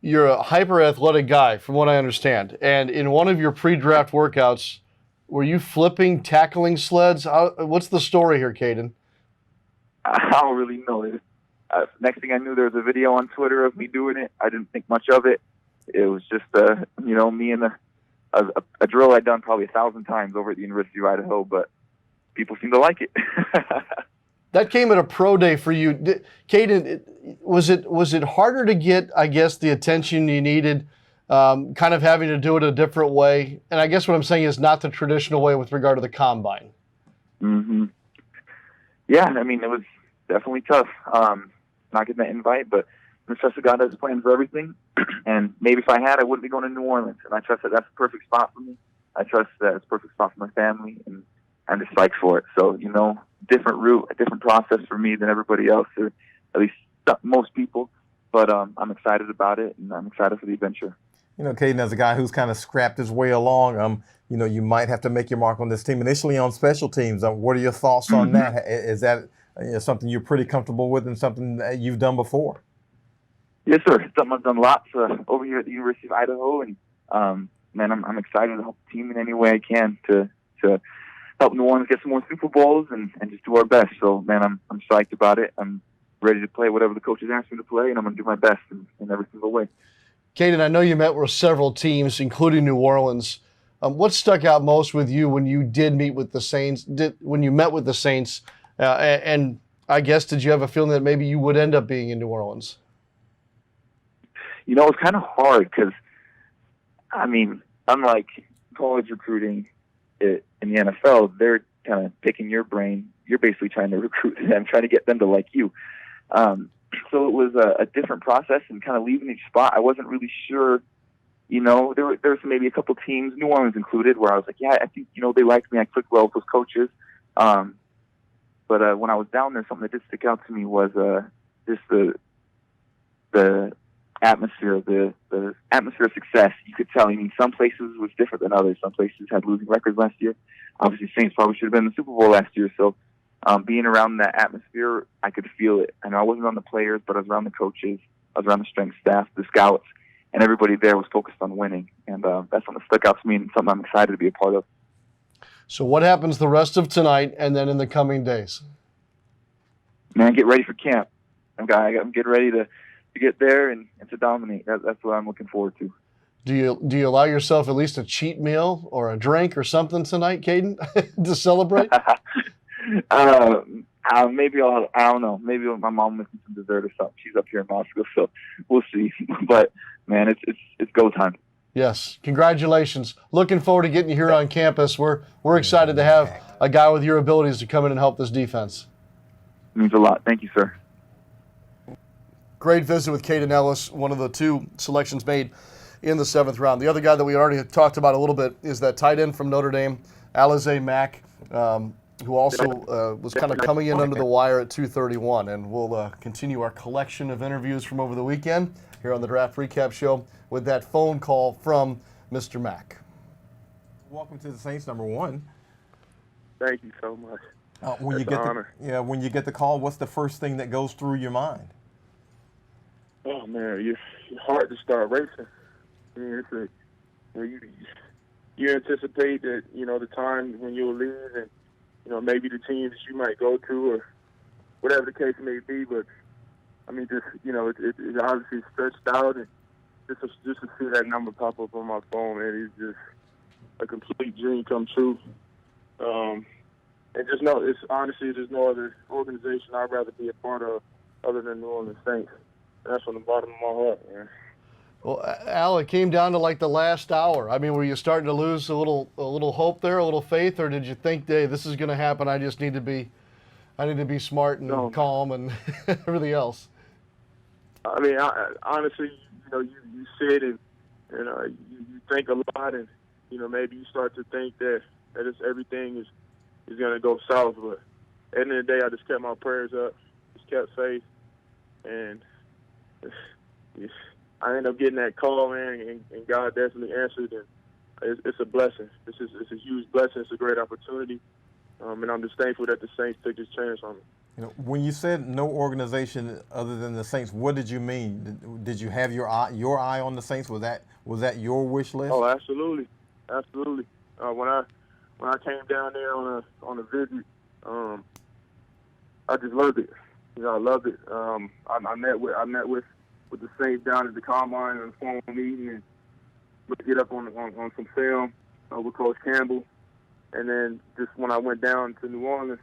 You're a hyper-athletic guy, from what I understand. And in one of your pre-draft workouts, were you flipping, tackling sleds? What's the story here, Kaden? I don't really know. Next thing I knew, there was a video on Twitter of me doing it. I didn't think much of it. It was just, me and a drill I'd done probably 1,000 times over at the University of Idaho, but people seem to like it. That came at a pro day for you. Kaden, was it harder to get, I guess, the attention you needed, kind of having to do it a different way? And I guess what I'm saying is not the traditional way with regard to the combine. Mm-hmm. Yeah, it was definitely tough. not getting that invite, but I trust that God has a plan for everything. And maybe if I had, I wouldn't be going to New Orleans. And I trust that that's a perfect spot for me. I trust that it's a perfect spot for my family, and I'm just psyched for it. So, different route, a different process for me than everybody else, or at least most people. But I'm excited about it, and I'm excited for the adventure. Kaden, as a guy who's kind of scrapped his way along, you might have to make your mark on this team initially on special teams. What are your thoughts on that? Is that something you're pretty comfortable with and something that you've done before? Yes, sir. It's something I've done lots over here at the University of Idaho, and man, I'm excited to help the team in any way I can to help New Orleans get some more Super Bowls and just do our best. So, man, I'm psyched about it. I'm ready to play whatever the coaches ask me to play, and I'm going to do my best in every single way. Kaden, I know you met with several teams, including New Orleans. What stuck out most with you when you did meet with the Saints? When you met with the Saints, and I guess did you have a feeling that maybe you would end up being in New Orleans? It's kind of hard because, unlike college recruiting in the NFL, they're kind of picking your brain. You're basically trying to recruit them, trying to get them to like you. So it was a different process, and kind of leaving each spot, I wasn't really sure. There was maybe a couple teams, New Orleans included, where I was like, yeah, I think, they liked me. I clicked well with those coaches. But when I was down there, something that did stick out to me was just the atmosphere, the atmosphere of success. You could tell. Some places was different than others. Some places had losing records last year. Obviously, Saints probably should have been in the Super Bowl last year. So being around that atmosphere, I could feel it. I know I wasn't around the players, but I was around the coaches. I was around the strength staff, the scouts, and everybody there was focused on winning. And that's something that stuck out to me and something I'm excited to be a part of. So what happens the rest of tonight and then in the coming days? Man, get ready for camp. I'm getting ready to get there and to dominate. That's what I'm looking forward to. Do you allow yourself at least a cheat meal or a drink or something tonight, Kaden, to celebrate? Maybe I don't know. Maybe my mom makes me some dessert or something. She's up here in Moscow, so we'll see. But man, it's go time. Yes, congratulations. Looking forward to getting you here on campus. We're excited to have a guy with your abilities to come in and help this defense. It means a lot. Thank you, sir. Great visit with Kaden Elliss, one of the two selections made in the 7th round. The other guy that we already talked about a little bit is that tight end from Notre Dame, Alizé Mack, who also was kind of coming in under the wire at 231. And we'll continue our collection of interviews from over the weekend here on the Draft Recap Show with that phone call from Mr. Mack. Welcome to the Saints, number one. Thank you so much. When you get the call, what's the first thing that goes through your mind? Oh man, it's hard to start racing. I mean, you anticipate that the time when you'll leave, and maybe the team that you might go to, or whatever the case may be. But I mean, just it obviously stretched out, and just to see that number pop up on my phone, man, it's just a complete dream come true. And just know, there's no other organization I'd rather be a part of other than New Orleans Saints. That's from the bottom of my heart, man. Well, Al, it came down to like the last hour. I mean, were you starting to lose a little hope there, a little faith, or did you think, "Hey, this is going to happen. I need to be smart and calm and everything else"? I mean, honestly, you sit and you think a lot, and maybe you start to think that everything is going to go south. But at the end of the day, I just kept my prayers up, just kept faith, and I ended up getting that call, man, and God definitely answered, and it's a blessing. It's a huge blessing. It's a great opportunity, and I'm just thankful that the Saints took this chance on me. When you said no organization other than the Saints, what did you mean? Did you have your eye on the Saints? Was that your wish list? Oh, absolutely. When I came down there on a visit, I just loved it. I loved it. I met with the Saints down at the combine and a formal meeting, and we get up on some film with Coach Campbell, and then just when I went down to New Orleans,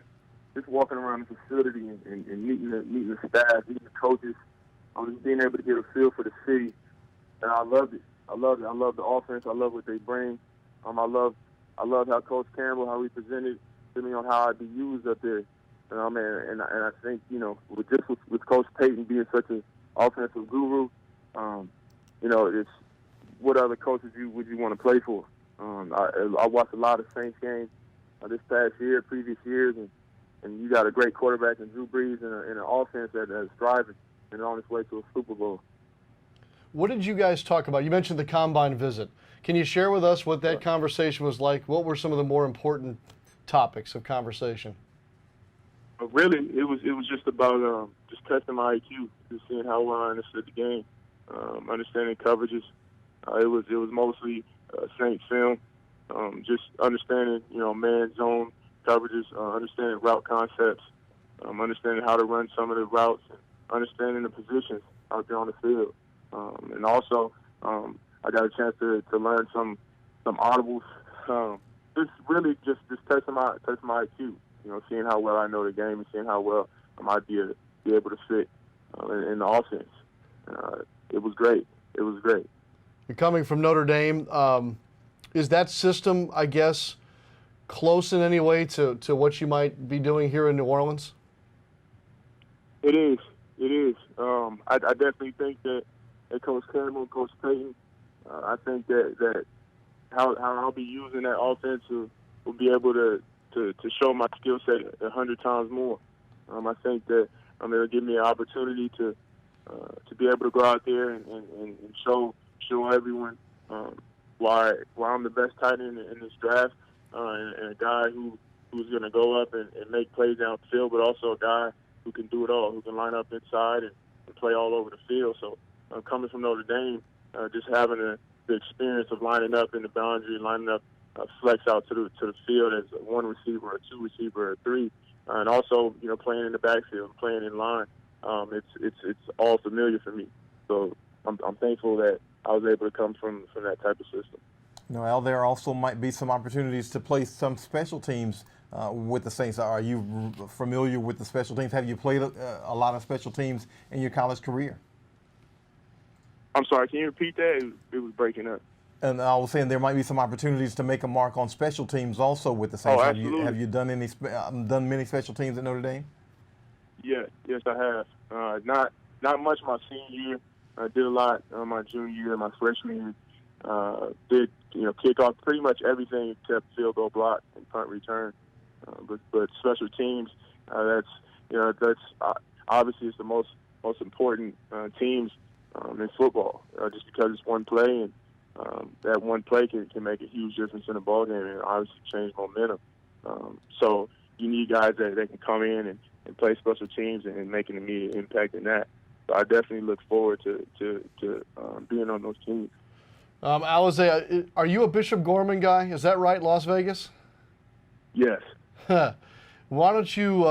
just walking around the facility and meeting the staff, meeting the coaches, just being able to get a feel for the city, and I loved it. I love the offense. I love what they bring. I love how Coach Campbell, how he presented to me on how I'd be used up there. And I think, with Coach Payton being such an offensive guru, it's what other coaches would you want to play for? I watched a lot of Saints games this past year, previous years, and you got a great quarterback in Drew Brees and an offense that is thriving and on its way to a Super Bowl. What did you guys talk about? You mentioned the combine visit. Can you share with us what that conversation was like? What were some of the more important topics of conversation? Really, it was just about just testing my IQ, just seeing how well I understood the game, understanding coverages. It was mostly Saints film, just understanding man zone coverages, understanding route concepts, understanding how to run some of the routes, understanding the positions out there on the field, and also I got a chance to learn some audibles. Just really just testing my IQ. Seeing how well I know the game and seeing how well I might be able to fit in the offense. It was great. It was great. You're coming from Notre Dame. Is that system, I guess, close in any way to what you might be doing here in New Orleans? It is. It is. I definitely think that Coach Campbell, Coach Payton, I think that how I'll be using that offense will be able to show my skill set 100 times more. I think that it'll give me an opportunity to be able to go out there and show everyone why I'm the best tight end in this draft, and a guy who's going to go up and make plays downfield, but also a guy who can do it all, who can line up inside and play all over the field. So coming from Notre Dame, just having the experience of lining up in the boundary, lining up flex out to the field as a one receiver, a two receiver, a three, and also playing in the backfield, playing in line. It's all familiar for me. So I'm thankful that I was able to come from that type of system. Al, there also might be some opportunities to play some special teams with the Saints. Are you familiar with the special teams? Have you played a lot of special teams in your college career? I'm sorry, can you repeat that? It was breaking up. And I was saying there might be some opportunities to make a mark on special teams also with the Saints. Oh, absolutely. Have you done many special teams at Notre Dame? Yeah, yes, I have. Not much my senior year. I did a lot my junior year, my freshman year. Did kickoff, pretty much everything except field goal block and punt return. But special teams, that's obviously it's the most important teams in football, just because it's one play and that one play can make a huge difference in the ball game and obviously change momentum. So you need guys that can come in and play special teams and make an immediate impact in that. So I definitely look forward to being on those teams. Alizé, are you a Bishop Gorman guy? Is that right, Las Vegas? Yes. Why don't you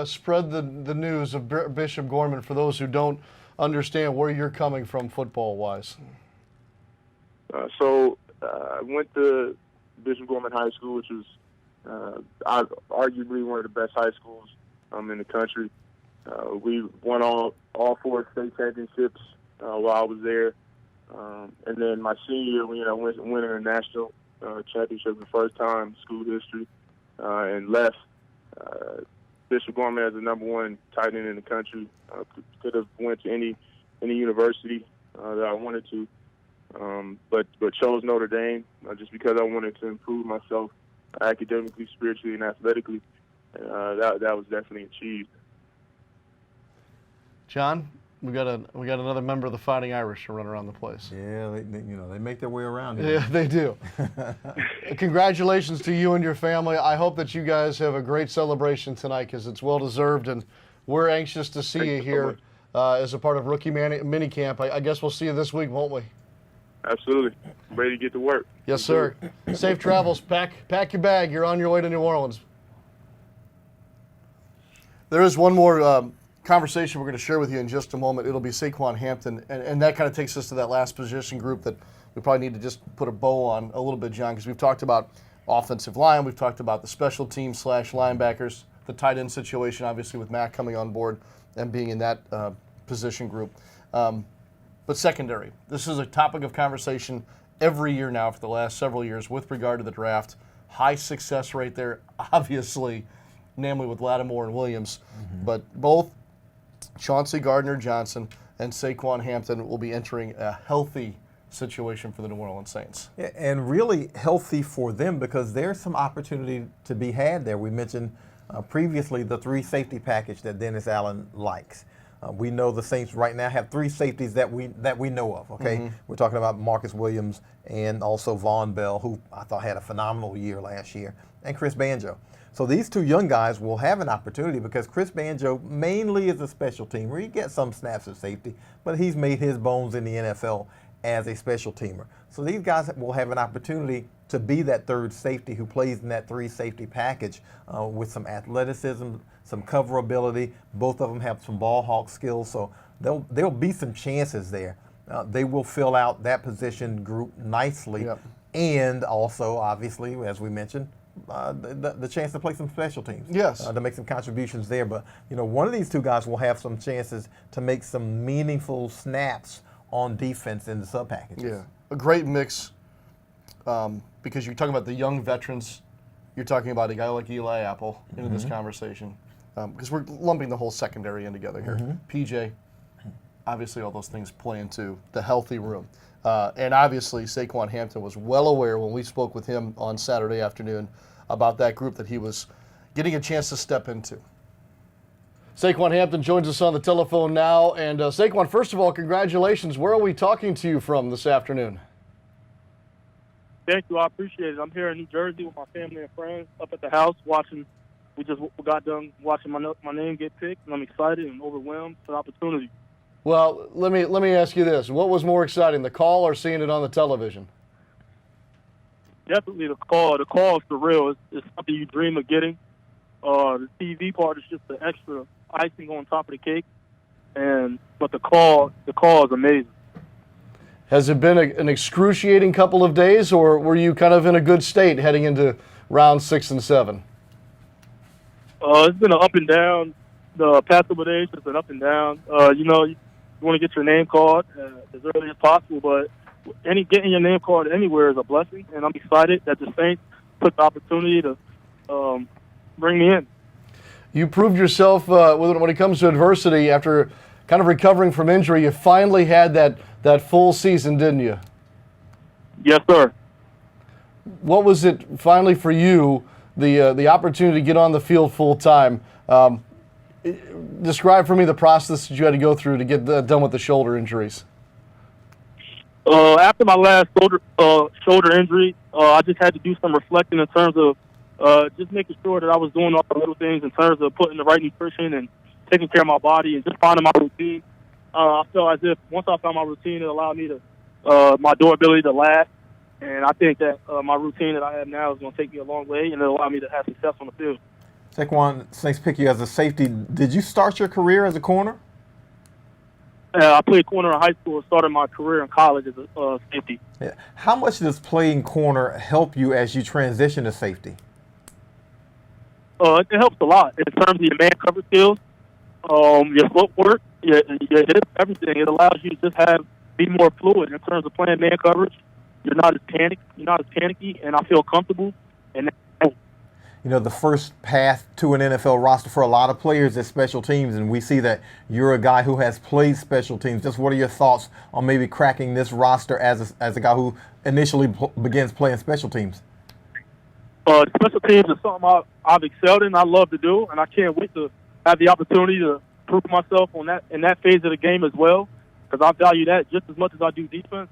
spread the news of Bishop Gorman for those who don't understand where you're coming from football-wise? I went to Bishop Gorman High School, which was arguably one of the best high schools in the country. We won all 4 state championships while I was there. And then my senior year, I went winning a national championship for the first time in school history, and left Bishop Gorman as the #1 tight end in the country. Could have went to any university that I wanted to, but chose Notre Dame just because I wanted to improve myself academically, spiritually, and athletically. That was definitely achieved. John, we got another member of the Fighting Irish to run around the place. Yeah, they make their way around here. Yeah, they do. Congratulations to you and your family. I hope that you guys have a great celebration tonight because it's well deserved, and we're anxious to see you here as a part of rookie minicamp. I guess we'll see you this week, won't we? Absolutely. Ready to get to work. Yes, sir. Safe travels. Pack your bag. You're on your way to New Orleans. There is one more conversation we're going to share with you in just a moment. It'll be Saquan Hampton, and that kind of takes us to that last position group that we probably need to just put a bow on a little bit, John, because we've talked about offensive line, we've talked about the special teams / linebackers, the tight end situation, obviously with Mack coming on board and being in that position group. But secondary, this is a topic of conversation every year now for the last several years with regard to the draft. High success rate there, obviously. namely with Lattimore and Williams. But both Chauncey Gardner-Johnson and Saquan Hampton will be entering a healthy situation for the New Orleans Saints. Yeah, and really healthy for them because there's some opportunity to be had there. We mentioned previously the 3 safety package that Dennis Allen likes. We know the Saints right now have 3 safeties that we know of, okay? We're talking about Marcus Williams and also Von Bell, who I thought had a phenomenal year last year, and Chris Banjo. So these 2 young guys will have an opportunity because Chris Banjo mainly is a special teamer. He gets some snaps at safety, but he's made his bones in the NFL as a special teamer. So these guys will have an opportunity to be that 3rd safety who plays in that 3 safety package with some athleticism, some coverability. Both of them have some ball hawk skills, so there'll be some chances there. They will fill out that position group nicely, and also, obviously, as we mentioned, the chance to play some special teams. Yes. To make some contributions there. But, one of these 2 guys will have some chances to make some meaningful snaps on defense in the sub packages. Yeah, a great mix because you're talking about the young veterans. You're talking about a guy like Eli Apple into this conversation because we're lumping the whole secondary in together here. PJ, obviously all those things play into the healthy room. And obviously Saquan Hampton was well aware when we spoke with him on Saturday afternoon about that group that he was getting a chance to step into. Saquan Hampton joins us on the telephone now. And Saquan, first of all, congratulations. Where are we talking to you from this afternoon? Thank you. I appreciate it. I'm here in New Jersey with my family and friends up at the house watching. We just got done watching my name get picked, and I'm excited and overwhelmed for the opportunity. Well, let me ask you this. What was more exciting, the call or seeing it on the television? Definitely the call. The call is surreal. It's something you dream of getting. The TV part is just the extra icing on top of the cake, but the call is amazing. Has it been an excruciating couple of days, or were you kind of in a good state heading into round 6 and 7? It's been an up and down. The past couple of days, it's been up and down. You want to get your name called as early as possible, but getting your name called anywhere is a blessing, and I'm excited that the Saints took the opportunity to bring me in. You proved yourself when it comes to adversity after kind of recovering from injury. You finally had that full season, didn't you? Yes, sir. What was it finally for you, the opportunity to get on the field full time? Describe for me the process that you had to go through to get done with the shoulder injuries. After my last shoulder injury, I just had to do some reflecting in terms of just making sure that I was doing all the little things in terms of putting the right nutrition and taking care of my body and just finding my routine. I felt as if once I found my routine, it allowed me to my durability to last. And I think that my routine that I have now is going to take me a long way, and it'll allow me to have success on the field. Saquon, Saints pick you as a safety. Did you start your career as a corner? I played corner in high school and started my career in college as a safety. Yeah. How much does playing corner help you as you transition to safety? It helps a lot in terms of your man cover skills, your footwork, your hip, everything. It allows you to just be more fluid in terms of playing man coverage. You're not as panicky, and I feel comfortable. And the first path to an NFL roster for a lot of players is special teams, and we see that you're a guy who has played special teams. Just what are your thoughts on maybe cracking this roster as a guy who initially begins playing special teams? Special teams is something I've excelled in. I love to do, and I can't wait to have the opportunity to prove myself in that phase of the game as well, because I value that just as much as I do defense,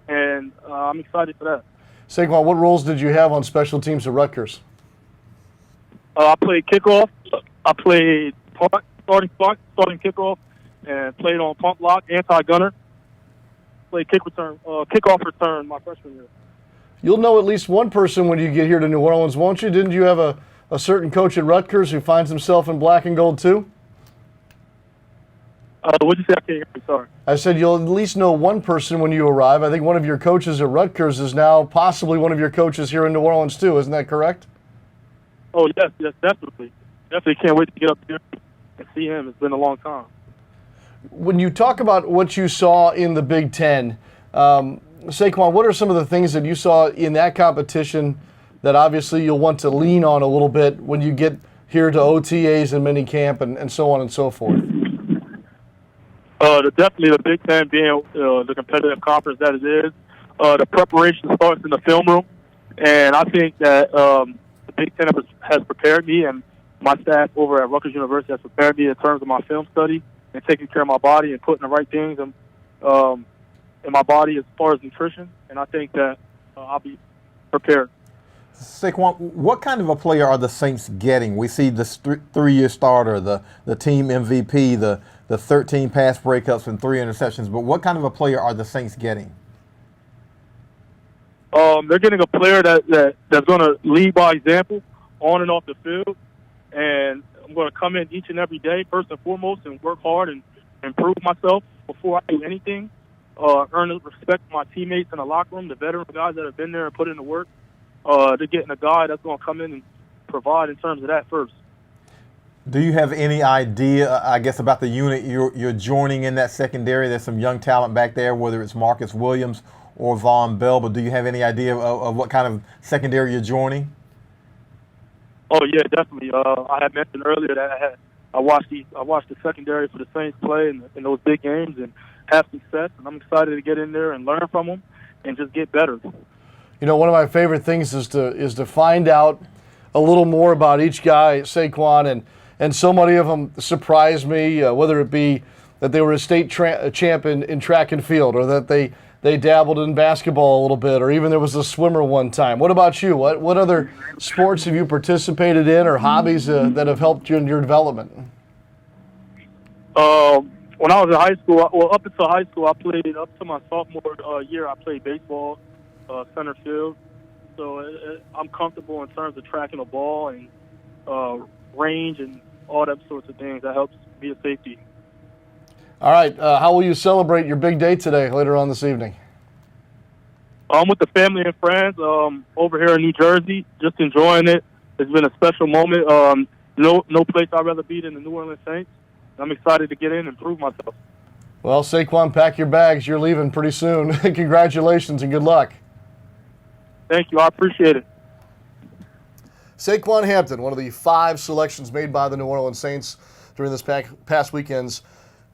and I'm excited for that. Saquon, what roles did you have on special teams at Rutgers? I played kickoff. I played punt, starting kickoff, and played on punt block, anti-gunner. Played kickoff return my freshman year. You'll know at least one person when you get here to New Orleans, won't you? Didn't you have a certain coach at Rutgers who finds himself in black and gold too? What'd you say? I can't hear you, sorry. I said you'll at least know one person when you arrive. I think one of your coaches at Rutgers is now possibly one of your coaches here in New Orleans too. Isn't that correct? Oh, yes, definitely. Definitely can't wait to get up there and see him. It's been a long time. When you talk about what you saw in the Big Ten, Saquon, what are some of the things that you saw in that competition that obviously you'll want to lean on a little bit when you get here to OTAs and minicamp and so on and so forth? Definitely the Big Ten being the competitive conference that it is. The preparation starts in the film room, and I think that the Big Ten has prepared me, and my staff over at Rutgers University has prepared me in terms of my film study and taking care of my body and putting the right things in my body as far as nutrition. And I think that I'll be prepared. Saquan, what kind of a player are the Saints getting? We see the 3-year starter, the team MVP, the 13 pass breakups and 3 interceptions, but what kind of a player are the Saints getting? They're getting a player that's going to lead by example on and off the field, and I'm going to come in each and every day, first and foremost, and work hard and improve myself before I do anything. Earn the respect of my teammates in the locker room, the veteran guys that have been there and put in the work. They're getting a guy that's going to come in and provide in terms of that first. Do you have any idea, I guess, about the unit you're joining in that secondary? There's some young talent back there, whether it's Marcus Williams or Von Bell, but do you have any idea of what kind of secondary you're joining? Oh yeah, definitely. I had mentioned earlier that I watched the secondary for the Saints play in those big games and have success, and I'm excited to get in there and learn from them and just get better. You know, one of my favorite things is to find out a little more about each guy, Saquon, and so many of them surprise me, whether it be that they were a state champ in track and field, or that they dabbled in basketball a little bit, or even there was a swimmer one time. What about you? What other sports have you participated in, or hobbies that have helped you in your development? When I was in high school, up until high school, I played up to my sophomore year. I played baseball, center field. So I'm comfortable in terms of tracking a ball and range and all that sorts of things. That helps be a safety. All right. How will you celebrate your big day today, later on this evening? I'm with the family and friends over here in New Jersey, just enjoying it. It's been a special moment. No place I'd rather be than the New Orleans Saints. I'm excited to get in and prove myself. Well, Saquon, pack your bags. You're leaving pretty soon. Congratulations and good luck. Thank you. I appreciate it. Saquan Hampton, one of the 5 selections made by the New Orleans Saints during this past weekend's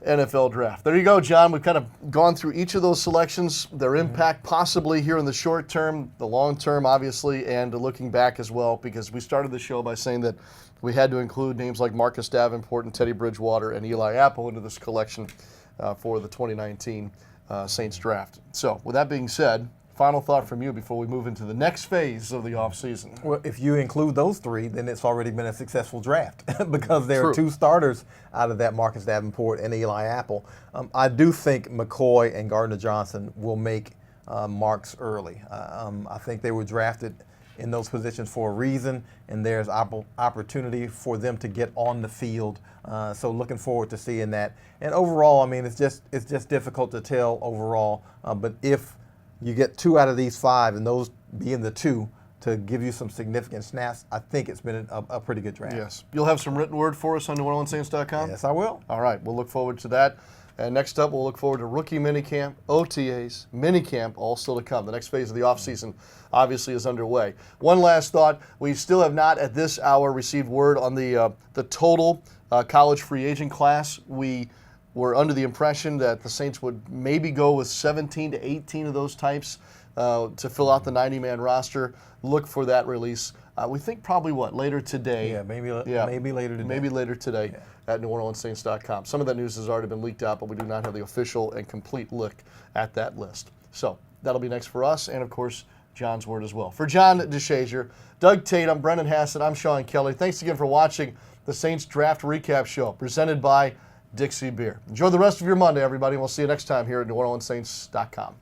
NFL draft. There you go, John. We've kind of gone through each of those selections, their impact possibly here in the short term, the long term, obviously, and looking back as well, because we started the show by saying that we had to include names like Marcus Davenport and Teddy Bridgewater and Eli Apple into this collection for the 2019 Saints draft. So, with that being said, final thought from you before we move into the next phase of the offseason. Well, if you include those 3, then it's already been a successful draft because there are 2 starters out of that, Marcus Davenport and Eli Apple. I do think McCoy and Gardner-Johnson will make marks early. I think they were drafted in those positions for a reason, and there's opportunity for them to get on the field. So looking forward to seeing that. And overall, I mean, it's just difficult to tell overall. But if you get 2 out of these 5, and those being the 2 to give you some significant snaps, I think it's been a pretty good draft. Yes. You'll have some written word for us on NewOrleansSaints.com? Yes, I will. All right. We'll look forward to that. And next up, we'll look forward to rookie minicamp, OTAs, minicamp, all still to come. The next phase of the offseason obviously is underway. One last thought. We still have not at this hour received word on the total college free agent class. We were under the impression that the Saints would maybe go with 17 to 18 of those types to fill out the 90-man roster. Look for that release. We think probably later today. Yeah, maybe later today. Maybe later today at NewOrleansSaints.com. Some of that news has already been leaked out, but we do not have the official and complete look at that list. So that'll be next for us, and of course, John's word as well. For John DeShazier, Doug Tate, I'm Brendan Hassett, I'm Sean Kelly. Thanks again for watching the Saints Draft Recap Show, presented by Dixie Beer. Enjoy the rest of your Monday, everybody. We'll see you next time here at NewOrleansSaints.com.